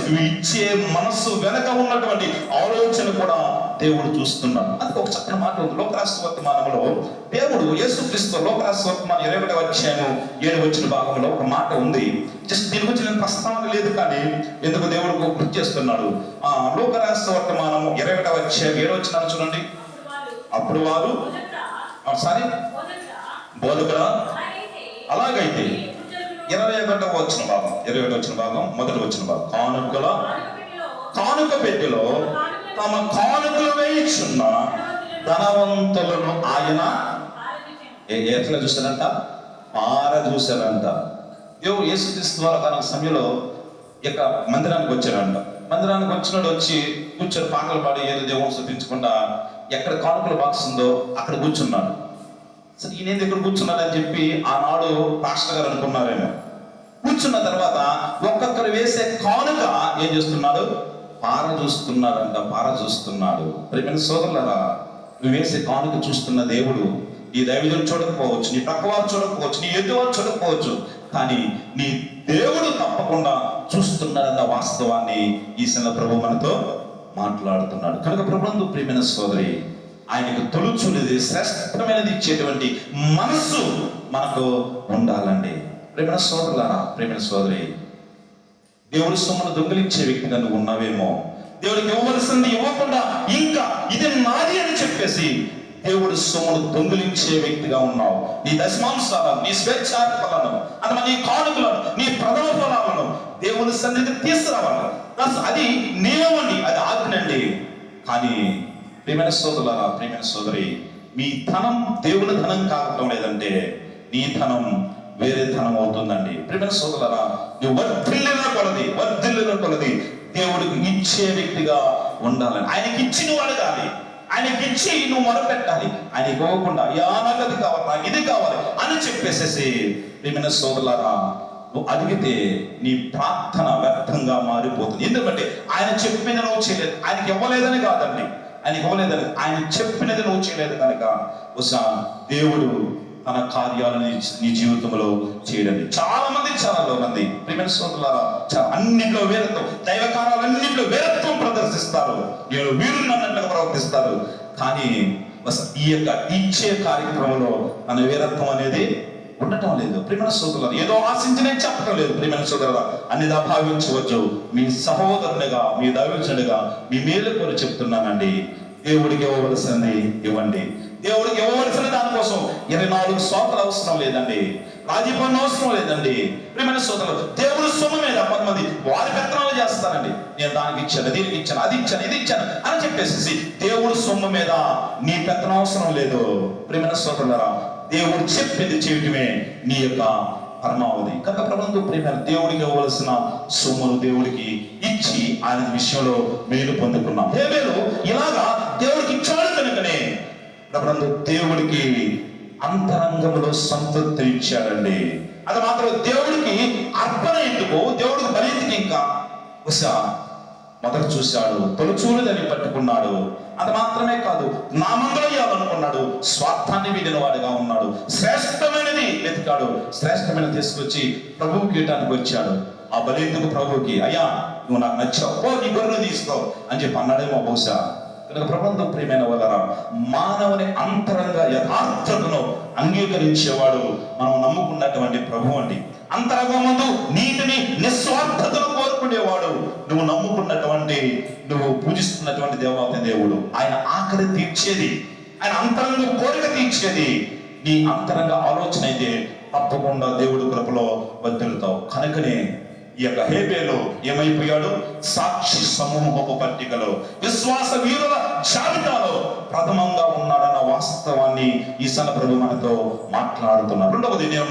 నువ్వు ఇచ్చే మనస్సు వెనక ఉన్నటువంటి ఆలోచన కూడా దేవుడు చూస్తున్నాడు. అందుకు ఒక చక్కని మాట ఉంది లోకరాష్ట్ర వర్తమానంలో. దేవుడు యేసుక్రీస్తు లోకరాష్ట్ర వర్తమానం 21వ అధ్యాయం 7వ భాగంలో ఒక మాట ఉంది. జస్ట్ దీని గురించి నేను ప్రస్తావన లేదు, కానీ ఎందుకు దేవుడు గుర్తు చేస్తున్నాడు. లోకరాష్ట్ర వర్తమానం 21వ అధ్యాయం 7వ వచనం చూడండి. అప్పుడు వారు బోధకుడా, అలాగైతే 21వ వచ్చిన భాగం మొదటి వచ్చిన భాగం, కానుక పెట్టెలో తమ కానుకలు వేయిచున్న ధనవంతులను ఆయన ఎట్లా చూశారంట? చూశారంట. దేవుడు యేసుక్రీస్తు ద్వారా సమయంలో ఇక మందిరానికి వచ్చారంట. మందిరానికి వచ్చినాడు, వచ్చి కూర్చొని పాటలు పాడి ఏదో దేవుని స్తుతించకుండా ఎక్కడ కానుకల బాక్స్ ఉందో అక్కడ కూర్చున్నాడు. సరే ఈయన దగ్గర కూర్చున్నాడని చెప్పి ఆనాడు పాస్టర్ గారు అనుకున్నారేమో. కూర్చున్న తర్వాత ఒక్కొక్కరు వేసే కానుక ఏం చేస్తున్నాడు? పార చూస్తున్నాడు. ప్రియమైన సోదరులారా, నువ్వు వేసే కానుక చూస్తున్న దేవుడు నీ దైవజనులు చూడకపోవచ్చు, నీ పక్కవారు చూడకపోవచ్చు, నీ ఎదువారు చూడకపోవచ్చు, కానీ నీ దేవుడు తప్పకుండా చూస్తున్నాడన్న వాస్తవాన్ని ఈ సమయంలో ప్రభు మనతో మాట్లాడుతున్నాడు. కనుక ప్రభునందు ప్రియమైన సోదరి, ఆయనకు తొలుచున్నది శ్రేష్టమైనది ఇచ్చేటువంటి మనస్సు మనకు ఉండాలండి. ప్రియమైన సోదరులారా, ప్రియమైన సోదరి, దేవుడి సొమ్మును దొంగిలించే వ్యక్తిగా నువ్వు ఉన్నావేమో. దేవుడికి ఇవ్వవలసింది ఇవ్వకుండా ఇంకా ఇది నాది అని చెప్పేసి దేవుడి సొమ్మును దొంగిలించే వ్యక్తిగా ఉన్నావు. నీ దశమాంశాలను, నీ స్వేచ్ఛార్పణలను, అన్నమా నీ కానుకలను, నీ ప్రథమ ఫలాలను దేవుని సన్నిధికి తీసుకురావాలి. అది నియమండి, అది ఆజ్ఞండి. కానీ ప్రియమైన సోదరులారా, ప్రియమైన సోదరి, మీ ధనం దేవుని ధనం కావటం లేదంటే నీ ధనం వేరే ధనం అవుతుందండి. ప్రియమైన సోదరులారా, నువ్వు వర్ధిల్లిన కొలది దేవుడికి ఇచ్చే వ్యక్తిగా ఉండాలని. ఆయనకి ఇచ్చి నువ్వు అడగాలి, ఆయనకి ఇచ్చి నువ్వు మొదలుపెట్టాలి. ఆయన ఇవ్వకుండా నాకు అది కావాలి, నాకు ఇది కావాలి అని చెప్పేసేసి ప్రియమైన సోదరులారా, నువ్వు అడిగితే నీ ప్రార్థన వ్యర్థంగా మారిపోతుంది. ఎందుకంటే ఆయన చెప్పింది నువ్వు చేయలేదు. ఆయనకి ఇవ్వలేదని కాదండి, ఆయన చెప్పినది నువ్వు చేయలేదు కనుక బహుశా దేవుడు తన కార్యాలను నీ జీవితంలో చేయడండి. చాలా మంది ప్రియమైన సోదరులారా, అన్నింటిలో వీరత్వం, దైవ కార్యాలన్నింటిలో వీరత్వం ప్రదర్శిస్తారు, నేను వీరుని అన్నట్లుగా ప్రవర్తిస్తారు. కానీ ఈ యొక్క ఇచ్చే కార్యక్రమంలో తన వీరత్వం అనేది ఉండటం లేదు. ప్రియమైన సోదరులారా, ఏదో ఆశించి నేను చెప్పడం లేదు. ప్రియమైన సోదరులారా, అన్నిదా భావించవచ్చు. మీ సహోదరునిగా, మీ దైవజనుడిగా మీ మేలు కోరి చెప్తున్నానండి. దేవుడికి ఇవ్వవలసింది ఇవ్వండి. దేవుడికి ఇవ్వవలసిన దానికోసం 24 సోదరులు అవసరం లేదండి, రాజీ పన్ను అవసరం లేదండి. ప్రియమైన సోదరులు, దేవుడి సొమ్ము మీద కొంతమంది వారి పెత్తనాలు చేస్తారండి. నేను దానికి ఇచ్చాను, దీనికి ఇచ్చాను, అది ఇచ్చాను, ఇది ఇచ్చాను అని చెప్పేసి దేవుడి సొమ్ము మీద నీ పెత్తనం అవసరం లేదు. ప్రియమైన సోదరులారా, దేవుడు చెప్పింది చేయటమే నీ యొక్క పరమావధి. కనుక ప్రభునందు ప్రియమైన దేవుడికి ఇవ్వవలసిన సొమ్మును దేవుడికి ఇచ్చి ఆయన విషయంలో మేలు పొందుకున్నాం. హేబేలు ఇలాగా దేవుడికి ఇచ్చాడు కనుకనే ప్రభునందు దేవుడికి అంతరంగంలో సంతృప్తి ఇచ్చాడండి. అది మాత్రం దేవుడికి అర్పణ ఎందుకు, దేవుడికి బలింటికి ఇంకా మొదట చూశాడు, తొలిచూలుదని పట్టుకున్నాడు. అది మాత్రమే కాదు, నామంగళయ్యాలనుకున్నాడు, స్వార్థాన్ని వీడిన వాడిగా ఉన్నాడు. శ్రేష్టమైనది వెతికాడు, శ్రేష్టమైనది తీసుకొచ్చి ప్రభువు కీయటానికి వచ్చాడు. ఆ బలిందుకు ప్రభువుకి, అయ్యా నువ్వు నాకు నచ్చావు, నీ గొర్రెలు తీసుకో అని చెప్పి అన్నాడేమో బహుశా. కనుక ప్రబంధం ప్రియమైన వాళ్ళరా, మానవుని అంతరంగ యథార్థతను అంగీకరించేవాడు మనం నమ్ముకున్నటువంటి ప్రభు అండి. అంతరంగమందు నీతిని, నిస్వార్థతను కోరుకునేవాడు నువ్వు నమ్ముకున్నటువంటి, నువ్వు పూజిస్తున్నటువంటి దేవాతి దేవుడు. ఆయన ఆకలి తీర్చేది, ఆయన అంతరంగ కోరిక తీర్చేది నీ అంతరంగ ఆలోచన అయితే తప్పకుండా దేవుడు కృపలో వర్ధిల్లుతావు. కనుకనే ఈ యొక్క హేబేలు ఏమైపోయాడు? సాక్షి సమూహపు పట్టికలో, విశ్వాస వీరుల జాబితాలో ప్రథమంగా ఉన్నాడన్న వాస్తవాన్ని ఈ ప్రభు మనతో మాట్లాడుతున్నారు. రెండవది, నేను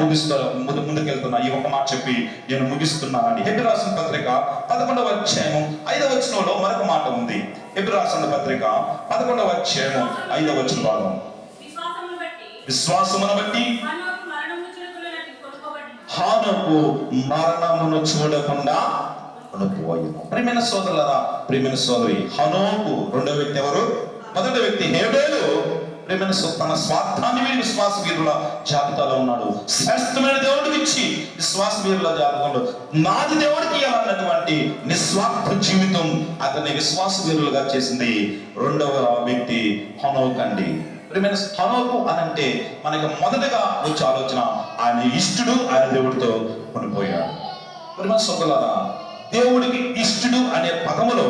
ముందుకెళ్తున్నా, ఈ ఒక మాట చెప్పి నేను ముగిస్తున్నానండి. హెబ్రీ రాసిన పత్రిక 11వ అధ్యాయం 5వ వచనంలో మరొక మాట ఉంది. హెబ్రీ రాసిన పత్రిక 11వ అధ్యాయం 5వ వచనం భాగం, విశ్వాసమును బట్టి హనోకు మరణమును చూడకుండా కొనుక్కుపోయాను. ప్రియమైన సోదరులారా, ప్రియమైన సోదరి, హనోకు రెండో వ్యక్తి ఎవరు? మొదటి వ్యక్తి హేబేలు. ప్రియమైన తన స్వార్థాన్ని వీరి విశ్వాస వీరుల జాబితాలో ఉన్నాడు. శ్రేష్టమైన దేవుడికి ఇచ్చి విశ్వాస వీరుల జాబితాలో నాది దేవుడికి ఇవ్వాలన్నటువంటి నిస్వార్థ జీవితం అతన్ని విశ్వాస వీరులుగా చేసింది రెండవ వ్యక్తి హనోకు అండి. ప్రియమైన హనోకు అనంటే మనకి మొదటగా వచ్చే ఆలోచన ఆయన ఇష్టుడు, ఆయన దేవుడితో కొనిపోయాడు. ప్రియమైన సోదరులారా, దేవుడికి ఇష్టుడు అనే పదములో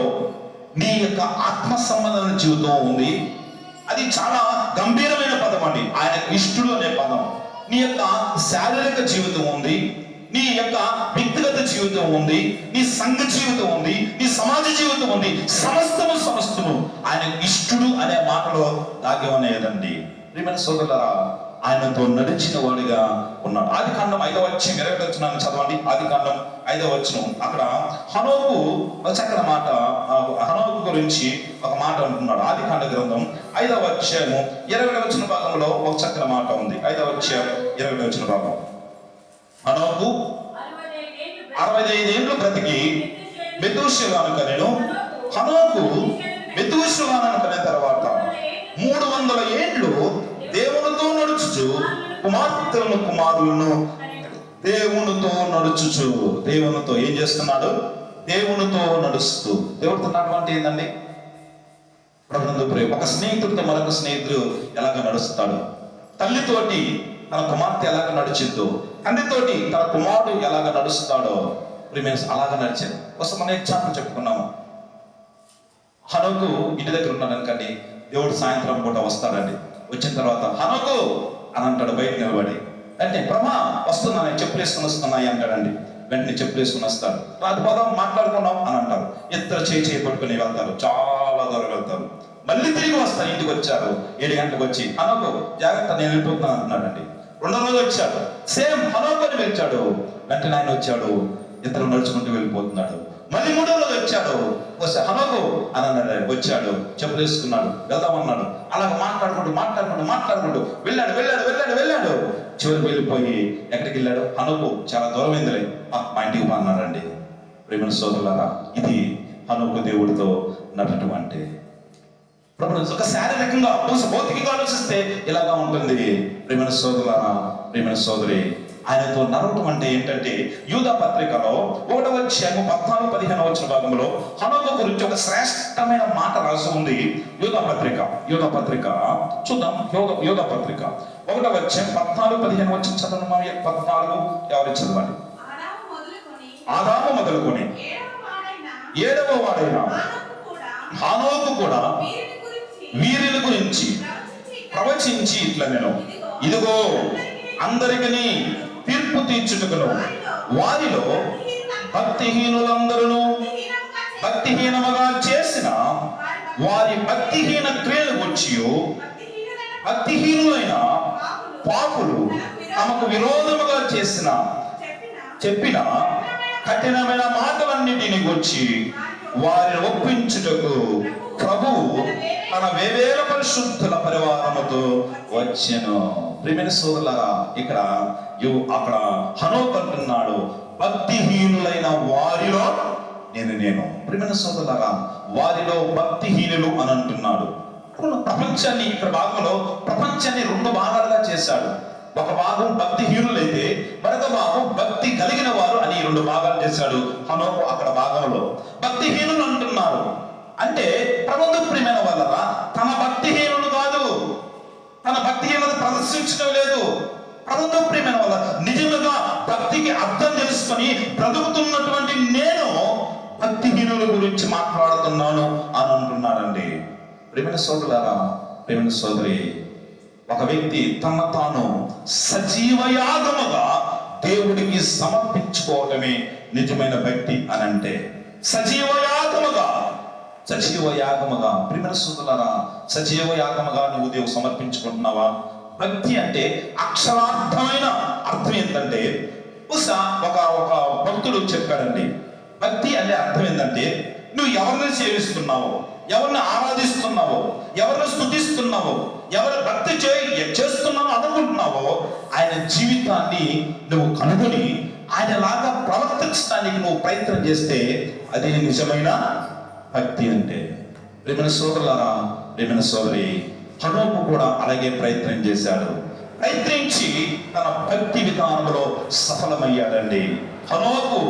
నీ యొక్క ఆత్మ సంబంధమైన జీవితం ఉంది. అది చాలా గంభీరమైన పదం అండి. ఆయన ఇష్టుడు అనే పదం. నీ యొక్క శారీరక జీవితం ఉంది, నీ యొక్క వ్యక్తిగత జీవితం ఉంది, నీ సంఘ జీవితం ఉంది, నీ సమాజ జీవితం ఉంది. సమస్తము ఆయన ఇష్టుడు అనే మాటలో దాగి ఉన్నదండి. ప్రియమైన సోదరులారా, ఆయనతో నడిచిన వాడిగా ఉన్నాడు. ఆదికాండం 5వ అధ్యాయం 20వ వచనాన్ని చదవండి. ఆదికాండం 5వ వచనం, అక్కడ హనోకు చక్కని మాట, హనోకు గురించి ఒక మాట అంటున్నాడు. ఆదికాండ గ్రంథం 5వ అధ్యాయము 20వ వచన భాగంలో ఒక చక్కని మాట ఉంది. 5వ అధ్యాయం 20వ వచన భాగం, హనోకు 65 ఏళ్ళు బ్రతికి మెతూషెలను కనెను. హనోకు మెతూషెలను కనిన తర్వాత 300 ఏళ్ళు దేవునితో నడుచుచు కుమార్తెలను కుమారులను దేవునితో నడుచుచు, దేవునితో ఏం చేస్తున్నాడు? దేవునితో నడుస్తూ. దేవుడితో నడవంటే ఏంటండి? ఒక స్నేహితుడితో మరొక స్నేహితుడు ఎలాగ నడుస్తాడు, తల్లితోటి తన కుమార్తె ఎలాగ నడిచిద్దో, తండ్రితోటి తన కుమారుడు ఎలాగ నడుస్తాడో ప్రిమియన్స్ అలాగ నడిచాడు. కోసం మనం ఎగ్జాంపుల్ చెప్పుకున్నాము. హనోకు ఇంటి దగ్గర ఉన్నాడు అనుకోండి, దేవుడు సాయంత్రం పూట వస్తాడండి. వచ్చిన తర్వాత హనోకు అని అంటాడు బయట నిలబడి. అంటే బ్రహ్మ వస్తున్నాను, చెప్పులు వేసుకుని వస్తున్నాయి అంటాడండి. వెంటనే చెప్పులు వేసుకుని వస్తాడు. రాత్రి పదం మాట్లాడుకున్నాం అని అంటారు. ఇద్దరు చేయి పట్టుకుని వెళ్తారు, చాలా దూరం వెళ్తారు. మళ్ళీ తిరిగి వస్తారు. ఇంటికి వచ్చారు 7 గంటలకు వచ్చి, హనోకు జాగ్రత్త నేను వెళ్ళిపోతున్నాను అంటున్నాడండి. రెండో రోజు వచ్చాడు, సేమ్ హనోకు అని పిలిచాడు. వెంటనే ఆయన వచ్చాడు, ఇద్దరు నడుచుకుంటూ వెళ్ళిపోతున్నాడు. మళ్ళీ 3వ రోజు వచ్చాడు, వస్తే హనోకు అని అన్నాడు. వచ్చాడు, చెప్పులు వేసుకున్నాడు, వెళ్దామన్నాడు. అలాగ మాట్లాడుకుంటూ వెళ్ళాడు. చివరికి వెళ్ళిపోయి ఎక్కడికి వెళ్ళాడు? హనోకు చాలా దూరం అయిందిలే, మా ఇంటికి అన్నాడండి. ప్రేమ సోదరులారా, ఇది హనోకు దేవుడితో నడటం అంటే. ఒక శారీరకంగా భౌతికంగా ఆలోచిస్తే ఇలాగా ఉంటుంది. ప్రేమ సోదరులారా, ప్రేమ సోదరి, ఆయనతో నడవటం అంటే ఏంటంటే యూదా పత్రికలో 1వ అధ్యాయము 14-15 వచన భాగంలో హనోకు గురించి ఒక శ్రేష్టమైన మాట రాసి ఉంది. యూదా పత్రిక చూద్దాం. యూదా పత్రిక 1వ అధ్యాయం 14-15 వచనం చదవండి. 14 ఎవరు చదవాలి? ఆదాము మొదలుకొని 7వ వాడైన హనోకు కూడా వీరిల గురించి ప్రవచించి ఇట్లా, నేను ఇదిగో అందరికీ తీర్పు తీర్చుటకును వారిలో భక్తిహీనులందరూ భక్తిహీనముగా చేసిన వారి భక్తిహీన క్రియలు వచ్చి భక్తిహీనులైన పాపులు తమకు విరోధముగా చెప్పిన కఠినమైన మాటలన్నిటిని వచ్చి వారిని ఒప్పించుటకు ప్రభువు తన వేవేల పరిశుద్ధుల పరివారముతో వచ్చెను. ప్రియమైన సోదరులారా, అక్కడ హనోకు అంటున్నాడు, భక్తిహీనులైన వారిలో నేను. ప్రియమైన సోదరులారా, వారిలో భక్తిహీనులు అని అంటున్నాడు. ప్రపంచాన్ని ప్రపంచాన్ని 2 భాగాలుగా చేశాడు. ఒక భాగం భక్తిహీనులైతే మరొక భాగం భక్తి కలిగిన వారు అని 2 భాగాలు చేశాడు హనోకు. అక్కడ భాగంలో భక్తిహీనులు అంటున్నారు. అంటే ప్రభుత్వ ప్రియమైన వల్ల తన భక్తిహీనులు కాదు, తన భక్తిహీనత ప్రదర్శించడం లేదు. ప్రభుత్వ ప్రియమైన వల్ల నిజంగా భక్తికి అర్థం తెలుసుకొని బ్రతుకుతున్నటువంటి నేను భక్తిహీనుల గురించి మాట్లాడుతున్నాను అని అంటున్నారండి. ప్రియమైన సోదరులారా, ప్రియమైన సోదరి, ఒక వ్యక్తి తన తాను సజీవయాగముగా దేవుడికి సమర్పించుకోవటమే నిజమైన భక్తి అని అంటే. సజీవయాగముగా ప్రియమైన సోదరులారా, సజీవయాగముగా నువ్వు దేవుడు సమర్పించుకుంటున్నావా? భక్తి అంటే అక్షరార్థమైన అర్థం ఏంటంటే, ఒక భక్తుడు చెప్పాడండి, భక్తి అంటే అర్థం ఏంటంటే నువ్వు ఎవరిని సేవిస్తున్నావో, ఎవరిని ఆరాధిస్తున్నావో, ఎవరిని స్తుతిస్తున్నావో, ఎవరు భక్తి చేస్తున్నావో అనుకుంటున్నావో ఆయన జీవితాన్ని నువ్వు కనుగొని ఆయనలాగా ప్రవర్తించడానికి నువ్వు ప్రయత్నం చేస్తే అది నిజమైన భక్తి అంటే. ప్రియమైన సోదరులారా, ప్రియమైన సోదరి, హనోకు కూడా అలాగే ప్రయత్నం చేశాడు. ప్రయత్నించి తన భక్తి విధానంలో సఫలమయ్యాడండి. హనోకు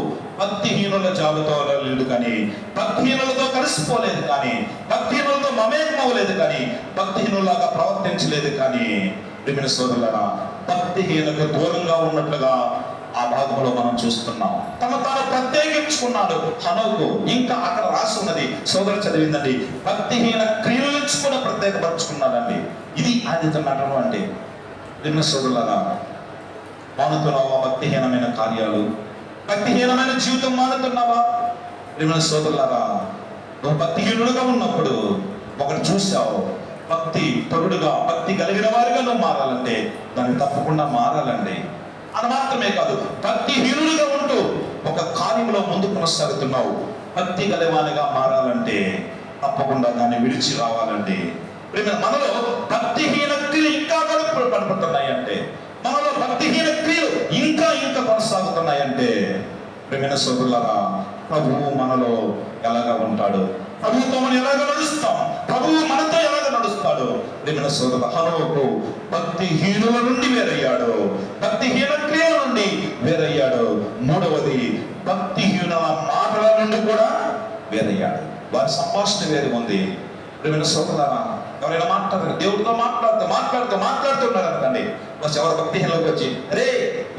భక్తిహీనుల జాబితాలో లేదు, కానీ భక్తిహీనులతో కలిసిపోలేదు, కానీ భక్తిహీనులతో మమేకమవ్వలేదు, కానీ భక్తిహీనులాగా ప్రవర్తించలేదు. కానీ ప్రియమైన సోదరులారా, భక్తిహీనకు దూరంగా ఉన్నట్లుగా ఆ భాగంలో మనం చూస్తున్నాం. తాను ప్రత్యేకించుకున్నాడు హనోకు. ఇంకా అక్కడ రాసి ఉన్నది, సోదరు చదివిందండి, భక్తిహీన క్రియల నుంచి కూడా ప్రత్యేకపరుచుకున్నాడండి. ఇది ఆయన నటన అంటే. ప్రియమైన సోదరులారా, మానుతున్నావా భక్తిహీనమైన కార్యాలు? భక్తిహీనమైన జీవితం మానుతున్నావా? ప్రియమైన సోదరులారా, నువ్వు భక్తిహీనుడుగా ఉన్నప్పుడు ఒకటి చూసావు, భక్తి పరుడుగా, భక్తి కలిగిన వారిగా నువ్వు మారాలంటే దాన్ని తప్పకుండా మారాలండి. అది మాత్రమే కాదు, భక్తిహీనుడిగా ఉంటూ ఒక కార్యంలో ముందు కొనసాగుతున్నావు, భక్తి గలవానిగా మారాలంటే తప్పకుండా దాన్ని విడిచి రావాలండి. మనలో భక్తిహీన క్రియలు ఇంకా కనపడుతున్నాయంటే, మనలో భక్తిహీన క్రియలు ఇంకా కొనసాగుతున్నాయంటే, ప్రియమైన సోదరులారా, ప్రభువు మనలో ఎలాగా ఉంటాడు? ప్రభువుతో మనం ఎలాగ నడుస్తాం? ప్రభువు మనతో ఎలాగ నడుస్తాడు? ప్రియమైన సోదరుల, హనోకు భక్తిహీనుల నుండి వేరయ్యాడు, భక్తిహీన క్రియల నుండి వేరయ్యాడు. మూడవది, భక్తిహీనుల మాటల నుండి కూడా వేరయ్యాడు. వారి సంభాషణ వేరు ఉంది. ప్రియమైన సోదరులారా, ఎవరైనా మాట్లాడారు, దేవుడితో మాట్లాడుతున్నారు అనుకోండి, బస్ ఎవరు భక్తిహీనలోకి వచ్చి రే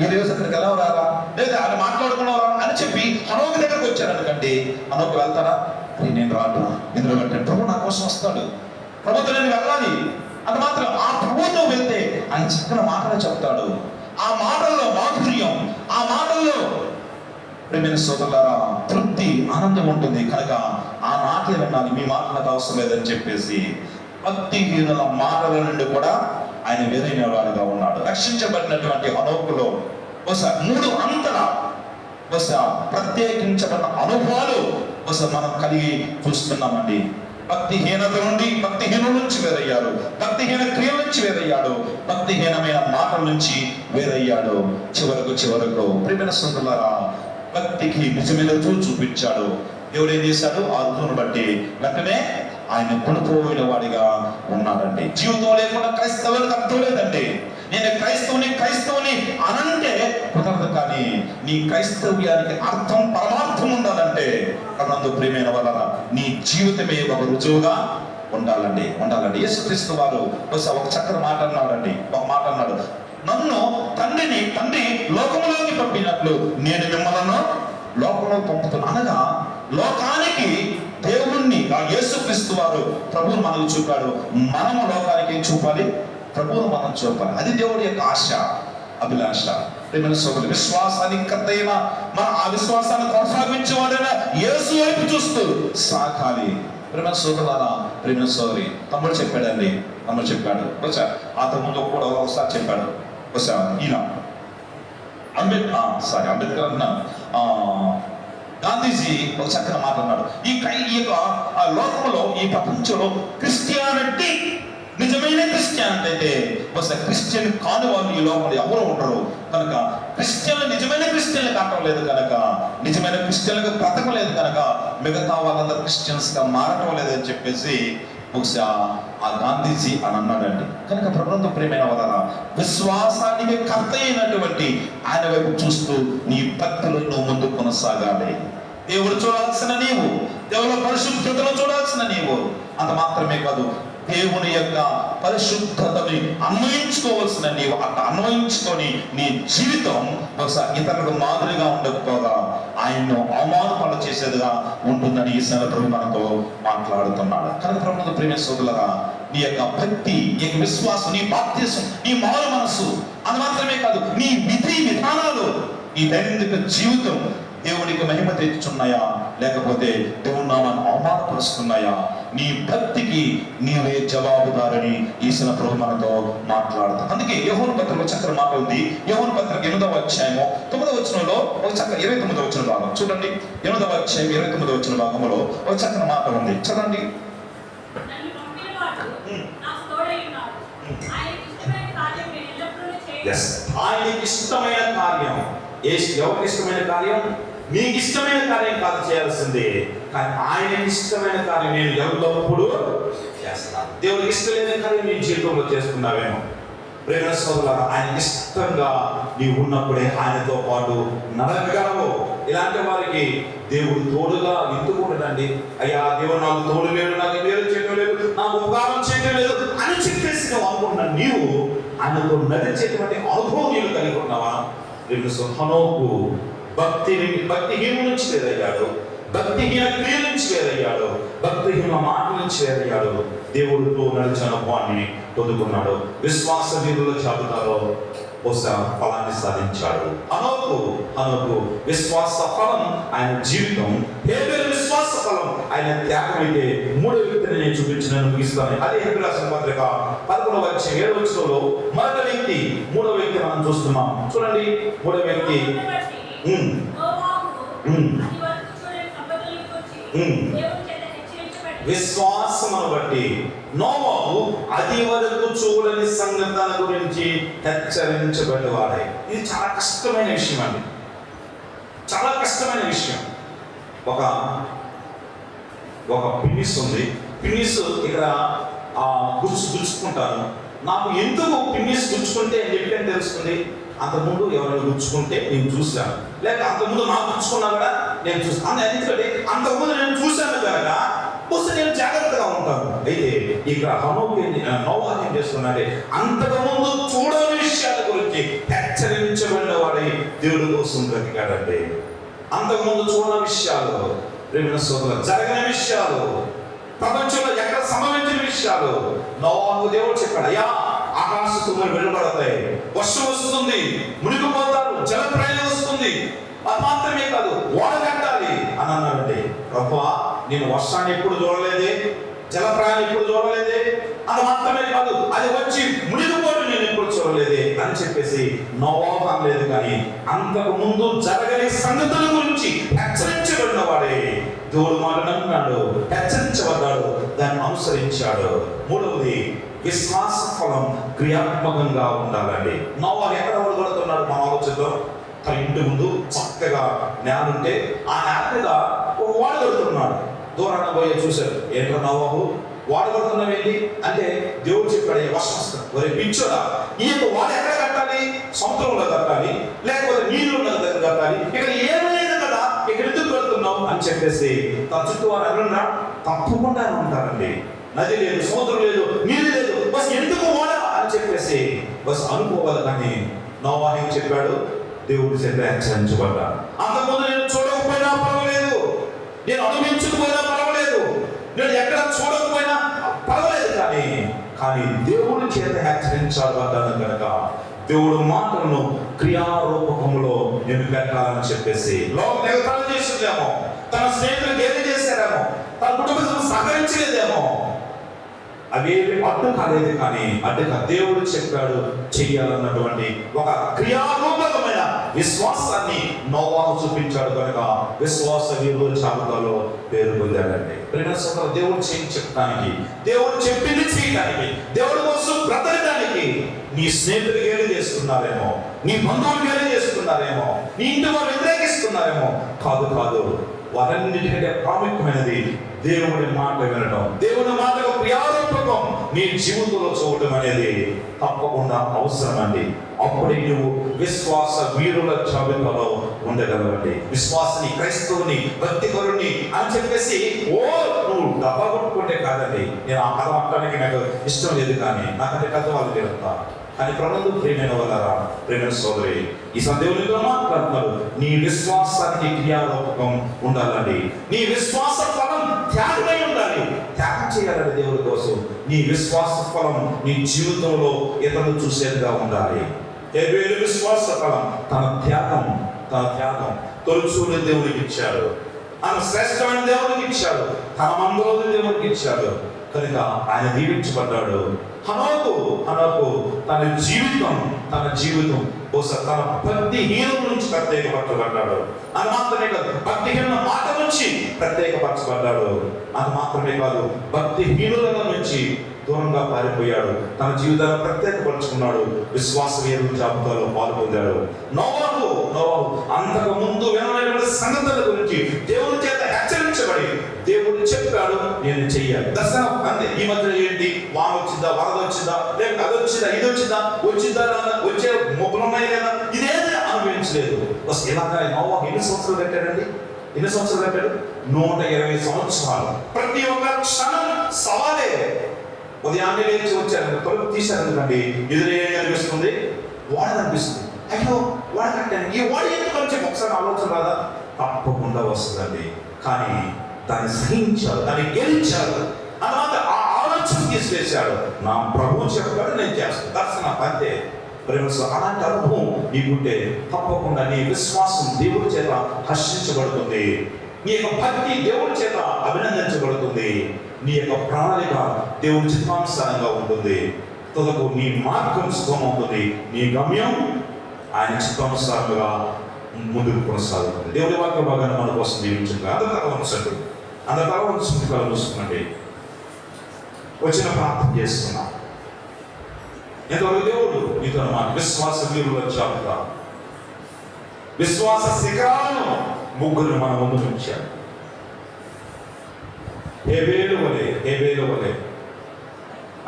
ఈ రోజు అక్కడికి ఎలా రారా, లేదా ఆయన మాట్లాడుకున్నారా అని చెప్పి హనోకు దగ్గరకు వచ్చారు అనుకోండి, హనోకు వెళ్తారా? నేను రాడు, ఎందుకంటే ప్రభు నా కోసం వస్తాడు, ప్రభుతో నేను వెళ్ళాలి అది మాత్రం. ఆ ప్రభుతో వెళ్తే ఆయన చక్కని మాటలు చెప్తాడు. ఆ మాటల్లో మాధుర్యం, ఆ మాటల్లో ప్రియమైన సోదరులారా తృప్తి, ఆనందం ఉంటుంది. కనుక ఆ మాటలు వినాలి, మీ మాట నాకు అవసరం లేదని చెప్పేసి భక్తిహీనుల మాటల నుండి కూడా ఆయన వేరైన వాడుగా ఉన్నాడు. రక్షించబడినటువంటి హనోకులో బహుశా 3 అంతల బహుశా ప్రత్యేకించబడిన అనుభవాలు బహుశా మనం కలిగి చూస్తున్నామండి. భక్తిహీనత నుండి, భక్తిహీనుల నుంచి వేరయ్యాడు, భక్తిహీన క్రియల నుంచి వేరయ్యాడు, భక్తిహీనమైన మాటల నుంచి వేరయ్యాడు. చివరకు ప్రియమైన సోదరులారా, భక్తికి నిజమైన రుజువు చూపించాడు. దేవుడు ఏం చేశాడు? ఆ రుజువును బట్టి వెంటనే ఆయన కొనుక్కోయిన వాడిగా ఉన్నాడండి. జీవితం లేకుండా క్రైస్తవులకు అర్థం లేదండి. నేను క్రైస్తవుని అనంటే కుదరదు. కానీ నీ క్రైస్తవ్యానికి అర్థం, పరమార్థం ఉండాలంటే అనందు ప్రియమైన వలన నీ జీవితమే ఒక రుజువుగా ఉండాలండి. యేసుక్రీస్తు వారు ఒక చక్కని మాట అన్నాడండి. ఒక మాట అన్నాడు, నన్ను తండ్రి లోకములోకి పంపినట్లు నేను మిమ్మల్ని లోకంలో పంపుతున్నా. అనగా లోకానికి దేవుణ్ణి యేసుక్రీస్తు వారు ప్రభువును మనకు చూపాడు. మనము లోకానికి ఏం చూపాలి? ప్రభువును మనం చూపాలి. అది దేవుడి యొక్క ఆశ, అభిలాష. ప్రియమైన సోదరులు, విశ్వాసానికి కర్తైన మన ఆ విశ్వాసాన్ని కొనసాగించేవాడైన యేసు వైపు చూస్తూ సాగాలి. ప్రియమైన సోదరులారా, ప్రియమైన సోదరి, తమ్ముడు చెప్పాడు వచ్చా. ఆ తమ్ముడు కూడా ఒకసారి చెప్పాడు, వచ్చా ఈయన అంబేద్కర్ అన్న గాంధీజీ ఒక చక్కగా మాట్లాడినాడు. ఈ యొక్క లోకంలో, ఈ ప్రపంచంలో క్రిస్టియానిటీ, నిజమైన క్రిస్టియానిటీ అయితే బహుశా క్రిస్టియన్ కాని వాళ్ళు ఈ లోకంలో ఎవరు ఉండరు. కనుక నిజమైన క్రిస్టియన్లు కావటం లేదు, కనుక నిజమైన క్రిస్టియన్లకు బ్రతకం లేదు, కనుక మిగతా వాళ్ళందరూ క్రిస్టియన్స్ గా మారటం లేదని చెప్పేసి బహుశా ఆ గాంధీజీ అని అన్నాడండి. కనుక ప్రభుత్వ ప్రియమైన వలన విశ్వాసానికి కర్త అయినటువంటి ఆయన వైపు చూస్తూ నీ భక్తులు నువ్వు ముందు కొనసాగాలి. దేవుడు చూడాల్సిన నీవు, దేవుడు పరిశుద్ధతను చూడాల్సిన నీవు. అంత మాత్రమే కాదు, దేవుని యొక్క పరిశుద్ధతని అన్వయించుకోవాల్సిన నీవు. అట్లా అన్వయించుకొని నీ జీవితం బహుశా ఇతరులకు మాదిరిగా ఉండకపోగా ఆయన్ను అవమానపడ చేసేదిగా ఉంటుందని ఈ ప్రభు మనతో మాట్లాడుతున్నాడు. కనుక ప్రభుత్వ ప్రేమ సోదరులారా, నీ యొక్క భక్తి, నీ యొక్క విశ్వాసం, నీ బాప్తిసం, నీ మారు మనసు, అది మాత్రమే కాదు, నీ విధి విధానాలు, నీ దైనందిక జీవితం దేవునికి మహిమ తెచ్చుచున్నాయా, లేకపోతే దేవుని నామాన్ని అవమానపరుస్తున్నాయా? నీ భక్తికి నీవే జవాబుదారని ఈశ్వర ప్రభు మనతో మాట్లాడుతాం. అందుకే యోహాను పత్రిక చక్కని మాట ఉంది. యోహాను పత్రిక 8వ అధ్యాయము 9వ వచనంలో ఒక చక్కని 29వ వచన భాగం చూడండి. 8వ అధ్యాయం 29వ వచన భాగంలో ఒక చక్కని మాట ఉంది, చదవండి. ఆయనకి ఇష్టమైన కార్యం ఎవరికి ఇష్టమైన కార్యం? నీకు ఇష్టమైన కార్యం కాదు చేయాల్సిందే, కానీ ఆయన ఇష్టమైన కార్యం నేను ఎల్లప్పుడూ చేస్తాను. దేవుడికి ఇష్టమైన కార్యం నీ జీవితంలో చేస్తున్నావేమో. ప్రేమ సోదరులారా, ఆయన ఇష్టంగా నీవు ఉన్నప్పుడే ఆయనతో పాటు నడగలవు. ఇలాంటి వారికి దేవుడు తోడుగా ఎందుకు ఉండదండి? అయ్యా దేవుడు నాకు తోడు లేడు, నాకు మేలు చేయడం లేదు, నాకు ఉపకారం చేయడం లేదు అని చెప్పేసి నువ్వు అనుకున్నా, నీవు ఆయనతో నడిచేటువంటి అనుభవం నీవు కలిగి ఉన్నావా? హనోకు భక్తిహీను నుంచి వేరయ్యాడు, భక్తిహీన క్రియ నుంచి వేరయ్యాడు, భక్తిహీన మాట నుంచి వేరయ్యాడు. దేవుడితో నడిచిన అనుభవాన్ని పొందుకున్నాడు. విశ్వాస వీరుల జాబితాలో బహుశా ఫలాన్ని సాధించాడు. హనోకు విశ్వాస ఫలం ఆయన జీవితం. హేబెలు విశ్వాస ఫలం ఆయన త్యాగం. అయితే మూడో వ్యక్తిని నేను చూపించిన ముగిస్తాను. అదే హెబ్రీ రాసిన పత్రిక 11:7 మరొక వ్యక్తి, మూడో వ్యక్తి మనం చూస్తున్నాం. చూడండి, మూడో వ్యక్తి విశ్వాసమును బట్టి నోవహు అది వరకు చూడని సంగతుల గురించి హెచ్చరించబడేవాడే. ఇది చాలా కష్టమైన విషయం అండి, చాలా కష్టమైన విషయం. ఒక పిన్నిస్ ఉంది. పిన్నిస్ ఇక్కడ గుచ్చుకుంటాను. నాకు ఎందుకు పిన్నిస్ గుచ్చుకుంటే అని చెప్పి తెలుస్తుంది. అంతకుముందు ఎవరైనా గుచ్చుకుంటే నేను చూశాను, లేక అంతకుముందు నాకు గుచ్చుకున్నా కూడా నేను చూస్తాను. ఎందుకంటే అంతకుముందు నేను చూశాను కనుక వస్తే నేను జాగ్రత్తగా ఉంటాను. అయితే ఇక్కడ నోవహు ఏం చేస్తున్నాడే, అంతకుముందు చూడని విషయాల గురించి హెచ్చరించబడిన వాడి దేవుడి కోసం బ్రతికాడంటే. అంతకుముందు చూడని విషయాలు, ప్రేమ సోదరులు, జరగని విషయాలు, ప్రపంచంలో ఎక్కడ సంభవించిన విషయాలు నోవహుకు దేవుడు చెప్పాడు. అయ్యా, ఆకాశ తుమ్ములు వెలువడతాయి, వర్షం వస్తుంది, మునిగిపోతారు, జలప్రళయం వస్తుంది, అది మాత్రమే కాదు ఓడ కట్టాలి అని అన్నాడంటే, ప్రభువా నేను వర్షాన్ని ఎప్పుడు చూడలేదే, జలప్రళయాన్ని ఎప్పుడు చూడలేదే, అది మాత్రమే కాదు అది వచ్చి మునిగిపోవడం నేను ఎప్పుడు చూడలేదే అని చెప్పేసి నోవహు అనలేదు. కానీ అంతకు ముందు జరగని సంగతుల గురించి హెచ్చరించబడిన వాడే దేవుడు మాట నమ్మినాడు, హెచ్చరించబడ్డాడు, దాన్ని అనుసరించాడు. మూడవది విశ్వాస ఫలం క్రియాత్మకంగా ఉండాలండి. నోవహు ఎక్కడ ఓడగొడుతున్నాడు? మన ఆలోచనలో తన ఇంటి ముందు చక్కగా నేల ఉంటే ఆ నేల మీద ఒక ఓడ కడుతున్నాడు. దూరాన పోయి చూశారు, ఏంటో నోవహు ఓడ కడుతున్నావేంటి అంటే, దేవుడు చెప్పాడు వర్షం వస్తుంది. ఒరే పిచ్చోడా, ఈ యొక్క ఓడ ఎక్కడ కట్టాలి? సముద్రంలో కట్టాలి, లేకపోతే నీళ్ళు ఉన్న దగ్గర కట్టాలి, ఇక్కడ ఏమైనా కదా, ఇక్కడ ఎందుకు కడుతున్నావు అని చెప్పేసి తన చుట్టూ వారు ఎవరన్నా తప్పకుండా ఉంటారండి. నది లేదు, సముద్రం లేదు, నీళ్ళు లేదు, బస్ ఎందుకు ఓడ అని చెప్పేసి బస్ అనుకోవాలి. కానీ నోవహు ఏం చెప్పాడు? దేవుడి చేత హెచ్చరించబడ్డా. అంతకుముందు నేను చూడకపోయినా పర్వాలేదు, నేను అనుభవించకపోయినా పర్వాలేదు, నేను ఎక్కడ చూడకపోయినా పర్వాలేదు, కానీ దేవుడి చేత హెచ్చరించబడ్డాను కనుక దేవుడు మాటలను క్రియారూపకంలో నేను పెట్టాలని చెప్పేసి లోకం ఎగతాళి చేస్తుందేమో, తన స్నేహితులు గేలి చేశారేమో, తన కుటుంబం సహకరించలేదేమో, అవేమి అడ్డు కాలేదు. కానీ అడ్డుగా దేవుడు చెప్పాడు చెయ్యాలన్నటువంటి ఒక క్రియారూపకమైన విశ్వాసాన్ని నోవహు చూపించాడు కనుక విశ్వాస వీరుల జాబితాలో పేరు పొందాడండి. దేవుడు చెప్పడానికి, దేవుడు చెప్పింది చేయడానికి, దేవుడి కోసం బ్రతకడానికి నీ స్నేహితులు గేలి చేస్తున్నారేమో, నీ బంధువులు గేలి చేస్తున్నారేమో, నీ ఇంటి వారు వ్యతిరేకిస్తున్నారేమో. కాదు, వారన్నిటికంటే ప్రాముఖ్యమైనది దేవుడి మాట వినడం, దేవుడి మాటకు క్రియారూపకం నీ జీవితంలో చూడటం అనేది తప్పకుండా అవసరం అండి. అప్పుడే నువ్వు విశ్వాస వీరుల జాబితాలో ఉండగలవండి. విశ్వాసని, క్రైస్తవుని, భక్తిపరుని అని చెప్పేసి నువ్వు డబ్బా కొట్టుకుంటే కాదండి. నేను ఆ కథ మాట్లాడడానికి నాకు ఇష్టం లేదు, కానీ నాకంటే కథ వాళ్ళు తెలుస్తా. కానీ ప్రభువు ప్రియమైన వాళ్ళారా, ప్రియమైన సోదరి, ఈ సందేహంలో మాట్లాడుతున్నారు, నీ విశ్వాసానికి క్రియారూపకం ఉండాలండి. నీ విశ్వాస ఫలం త్యాగమై ఉండాలి. త్యాగం చేయాలండి దేవుడి కోసం. నీ విశ్వాస ఫలం నీ జీవితంలో ఇతరులు చూసేదిగా ఉండాలి. హేబెలు విశ్వాస ఫలం తన త్యాగం తొలుచూని దేవుడికి ఇచ్చాడు, తన శ్రేష్టమైన దేవుడికి ఇచ్చాడు, తన మందులోని దేవుడికి ఇచ్చాడు కనుక ఆయన దీవించబడ్డాడు. హనోకు తన జీవితం బహుశా తన భక్తిహీనం నుంచి ప్రత్యేకపరచబడ్డాడు. అది మాత్రమే కాదు, భక్తిహీన మాట నుంచి ప్రత్యేకపరచబడ్డాడు. అది మాత్రమే కాదు, భక్తిహీనుల నుంచి దూరంగా పారిపోయాడు. తన జీవితాన్ని ప్రత్యేకపరుచుకున్నాడు. విశ్వాస వీరుల జాబితాలో పాల్పొందాడు. నోవహు అంతకు ముందు వినలేని సంగతుల గురించి దేవుని చేత హెచ్చరించబడి దేవుడు చెప్పాడు నేను చెయ్యాలి. దర్శనం అంతే. ఈ మధ్య ఏంటి, వాన వచ్చిందా, వరద వచ్చిందా, లేకపోతే అది వచ్చిందా, ఇది వచ్చిందా వచ్చే మొబ్బులు ఉన్నాయి లేదా, ఇదేది అనుభవించలేదు. ఇలాగా నోవాహు ఎన్ని సంవత్సరాలు కట్టాడండి? ఎన్ని సంవత్సరాలు కట్టాడు? 120 సంవత్సరాలు. ప్రతి ఒక్క క్షణం సవాలే. ఉదయాన్నే లేచి వచ్చారు, తలుపు తీశారు అనుకోండి, ఎదురే అనిపిస్తుంది, వాడ అనిపిస్తుంది. అయ్యో వాడ కట్టాను, ఈ వాడ ఎందుకు వచ్చి ఒకసారి ఆలోచన రాదా? తప్పకుండా వస్తుందండి. కానీ దాన్ని సహించాడు, దాన్ని గెలిచాడు, అన్నమాట. ఆ ఆలోచన తీసివేశాడు. నా ప్రభువు చెప్పాడు, నేను చేస్తాను. దర్శనం అంతే. అలాంటి అనుభవం నీకుంటే తప్పకుండా నీ విశ్వాసం దేవుడి చేత హర్షించబడుతుంది, నీ యొక్క భక్తి దేవుడి చేత అభినందించబడుతుంది, నీ యొక్క ప్రణాళిక దేవుడి చిత్తానుసారంగా ఉంటుంది. తుదకు నీ మార్గం సుఖం అవుతుంది, నీ గమ్యం ఆయన చిత్తానుసారంగా ముందుకు కొనసాగుతుంది. దేవుడి వాక్య భాగాన్ని మన కోసం దీవించండి. అందరూ చూసుకోండి. వచ్చిన ప్రార్థన చేస్తున్నా. ఎంతవరకు దేవుడు నీతో మాట విశ్వాస వీరుల జాబితా, విశ్వాస శిఖరాలను ముగ్గురు మన ముందు ఉంచాడు. హేబేలు వలె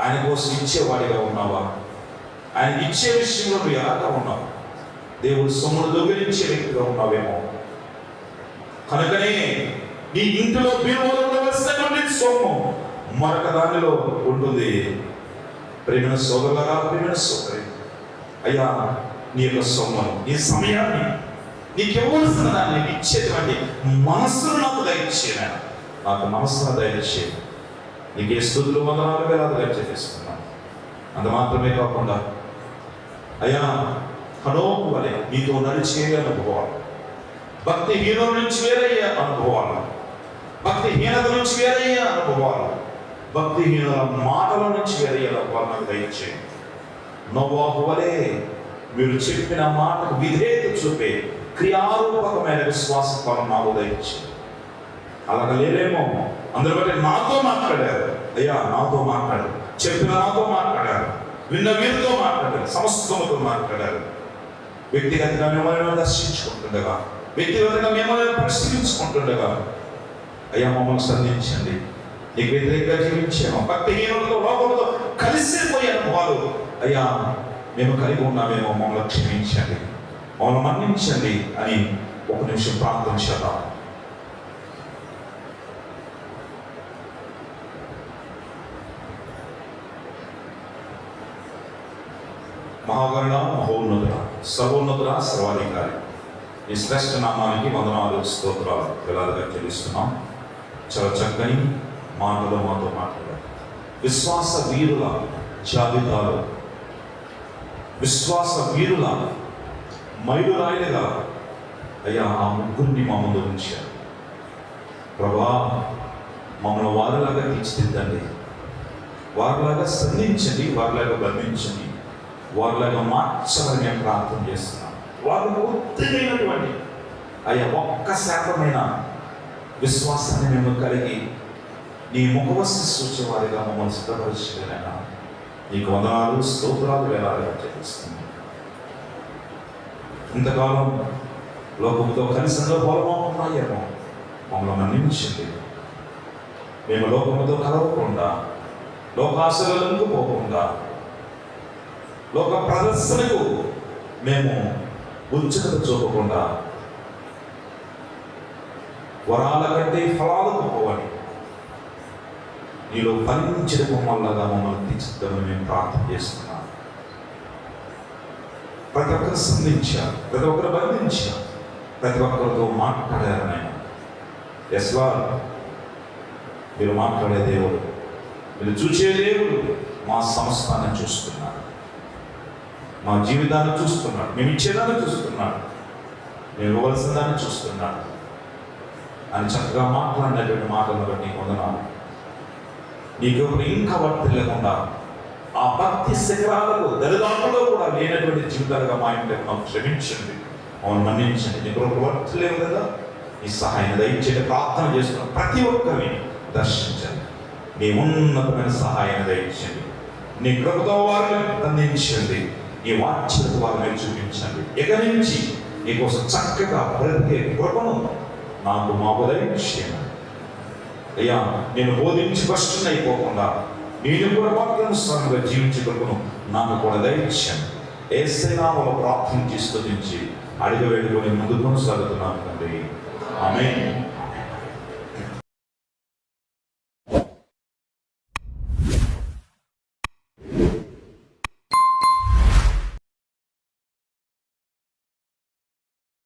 ఆయన కోసం ఇచ్చేవాడిగా ఉన్నావా? ఆయన ఇచ్చే విషయంలో నువ్వు ఎలాగా ఉన్నావు? దేవుడు సొమ్మును దొంగిలించే వ్యక్తిగా ఉన్నావేమో. కనుకనే నీ ఇంటిలో బీరువాలో ఉండవలసినటువంటి సొమ్ము మరొక దానిలో ఉంటుంది. ప్రేమ సోదరులారా, ప్రేమ సోదరి, అయ్యా నీ యొక్క సొమ్మును, నీ సమయాన్ని, నీకు ఇవ్వవలసిన దాన్ని ఇచ్చేటువంటి మనస్సును నాకు దయచేయనా, నాకు మనస్సును దయచేయ. నీకే స్తుతులు వందనాలు వేలాదిగా చేస్తున్నాను. అంత మాత్రమే కాకుండా అయ్యా హనోకు వలె నీతో నడిచే అనుభవాలు, భక్తిహీనుల నుంచి వేరయ్యే అనుభవాలు, భక్తిహీనత నుంచి వేరయ్యే అనుభవాలు, భక్తిహీనుల మాటల నుంచి వేరయ్యే అనుభవాలు నాకు దయచేయండి. నోవాహు వలె మీరు చెప్పిన మాటకు విధేయత చూపే క్రియారూపకమైన విశ్వాస ఫలం నాకు దయచేయండి. అలాగ లేదేమో, అందరూ బట్టి నాతో మాట్లాడారు, అయ్యా నాతో మాట్లాడారు, చెప్పిన నాతో మాట్లాడారు, విన్న వీరితో మాట్లాడారు, సమస్తముతో మాట్లాడారు. వ్యక్తిగతంగా మిమ్మల్ని దర్శించుకుంటుండగా, వ్యక్తిగతంగా మిమ్మల్ని పరిశీలించుకుంటుండగా అయ్యా మమ్మల్ని సంధించండి. నీకు వ్యతిరేకంగా జీవించాము, భక్తిహీనులతో లోపలతో కలిసిపోయే అనుభవాలు అయ్యా మేము కలిగి ఉన్నామేమో, మమ్మల్ని క్షమించండి, మమ్మల్ని మన్నించండి అని ఒక నిమిషం ప్రార్థన చేద్దాం. మహాగరుడ, మహోన్నతుడ, సర్వోన్నతుడ, సర్వాధికారి, ఈ శ్రేష్ఠ నామానికి వందనాలు స్తోత్రాలు వేలాదిగా చెల్లిస్తున్నాం. చాలా చక్కని మాటలు మాతో మాట్లాడారు. విశ్వాస వీరుల జాబితాలు, విశ్వాస వీరుల మైలురాయిలుగా అయ్యా ఆ ముగ్గురిని మా ముందు ఉంచారు. ప్రభా మమ్మల్ని వారిలాగా తీర్చిదిద్దండి, వారిలాగా సంధించండి, వారిలాగా బంధించండి, వారిలాగా మార్చాలని మేము ప్రార్థన చేస్తున్నాం. వారు పూర్తిమైనటువంటి అయ్యా 1% విశ్వాసాన్ని మేము కలిగి నీ ముఖవస్తు సూచేవారిగా మమ్మల్ని సిద్ధపరిచేదైనా నీకు వందనాలు స్తోత్రాలు వేలాదిగా చెల్లిస్తున్నాం. ఇంతకాలం లోకంతో కలిసి పొలమవుతున్నాయేమో, మమ్మల్ని మన్నించండి. మేము లోకముతో కలవకుండా, లోకాశలకు పోకుండా, లోక ప్రదర్శనకు మేము ఉచ్చుకత చూపకుండా, వరాల కంటే ఫలాలకు పోవాలి, నీలో ఫలించిన బొమ్మల్లాగా మమ్మల్ని తీర్చిద్దామని మేము ప్రార్థన చేస్తున్నాం. ప్రతి ఒక్కరు సంధించారు, ప్రతి ఒక్కరు బంధించారు, ప్రతి ఒక్కరితో మాట్లాడారు. నేను ఎస్వా మీరు మాట్లాడే దేవుడు, మీరు చూసే దేవుడు, మా సంస్థాన్ని చూస్తున్నారు, మా జీవితాన్ని చూస్తున్నాడు, మేము ఇచ్చేదాన్ని చూస్తున్నాడు, మేము ఇవ్వవలసిన దాన్ని చూస్తున్నాడు అని చక్కగా మాట్లాడినటువంటి మాటలను బట్టి వందనాలు. నీకు ఇంకా వర్తి లేకుండా ఆ భక్తి శిఖరాలకు దరిదాపులో కూడా లేనటువంటి జీవితాలుగా మా ఇంటికి మాకు క్షమించండి, మమ్మల్ని మన్నించండి. నీకు ఒక వర్తి లేవు కదా, ఈ సహాయం దయచేయండి. ప్రార్థన చేస్తున్న ప్రతి ఒక్కరిని దర్శించండి, నీ ఉన్నతమైన సహాయాన్ని దయచేయండి, నీ కృపతో వారిని అందించండి, నీ వాచ్యత వారిని చూపించండి. ఇక నుంచి నీకోసం చక్కగా బ్రతికే కృపను నాకు మాకు దయచేయను అయ్యా. నేను బోధించి కష్టం అయిపోకుండా నేను కూడా వాక్యానుసారంగా జీవించే కృపను నాకు కూడా దయచేయను. యేసయ్య నామములో ప్రార్థన చేస్తూ నుంచి అడిగి వేడుకొని ముందు కొనసాగుతున్నాను తండ్రి. ఆమేన్.